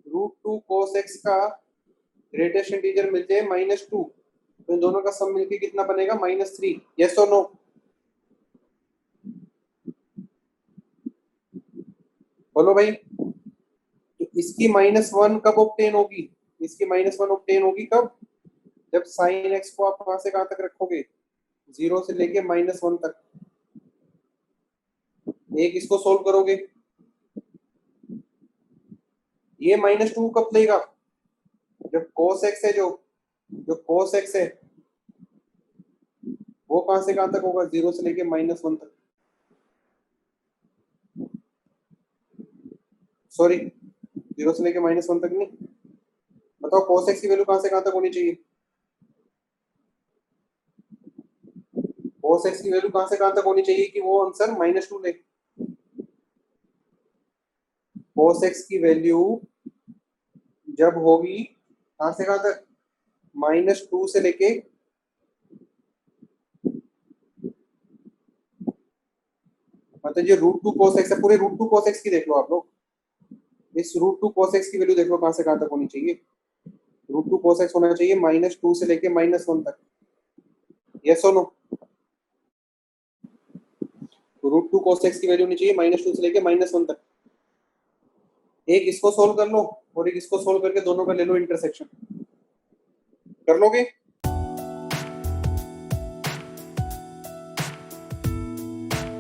√2 cos x का ग्रेटेस्ट इंटीजर मिल जाए -2, तो इन दोनों का सम मिलके कितना बनेगा, -3, यस और नो? बोलो भाई। तो इसकी -1 कब ऑब्टेन होगी, इसकी -1 ऑब्टेन होगी कब, जब साइन एक्स को आप कहां से कहां तक रखोगे, जीरो से लेके -1 तक। एक इसको सोल्व करोगे, ये -2 कब लेगा, जब cos x है, जो cos x है वो कहां से कहां तक होगा, 0 से लेके -1 तक, सॉरी 0 से लेके -1 तक नहीं, बताओ cos x की वैल्यू कहां से कहां तक होनी चाहिए, cos x की वैल्यू कहां से कहां तक होनी चाहिए कि वो आंसर -2 ले, cos x की वैल्यू जब होगी कहां से कहां तक, -2 से लेके, मतलब ये √2 cos x है, पूरे √2 cos x की देख लो आप लोग, इस √2 cos x की वैल्यू देख लो कहां से कहां तक होनी चाहिए, √2 cos x होना चाहिए -2 से लेके -1 तक, यस और नो, √2 cos x की वैल्यू होनी चाहिए -2 से लेके -1 तक, एक इसको सोल्व कर लो और एक इसको सोल्व करके दोनों का ले लो इंटरसेक्शन, कर लोगे।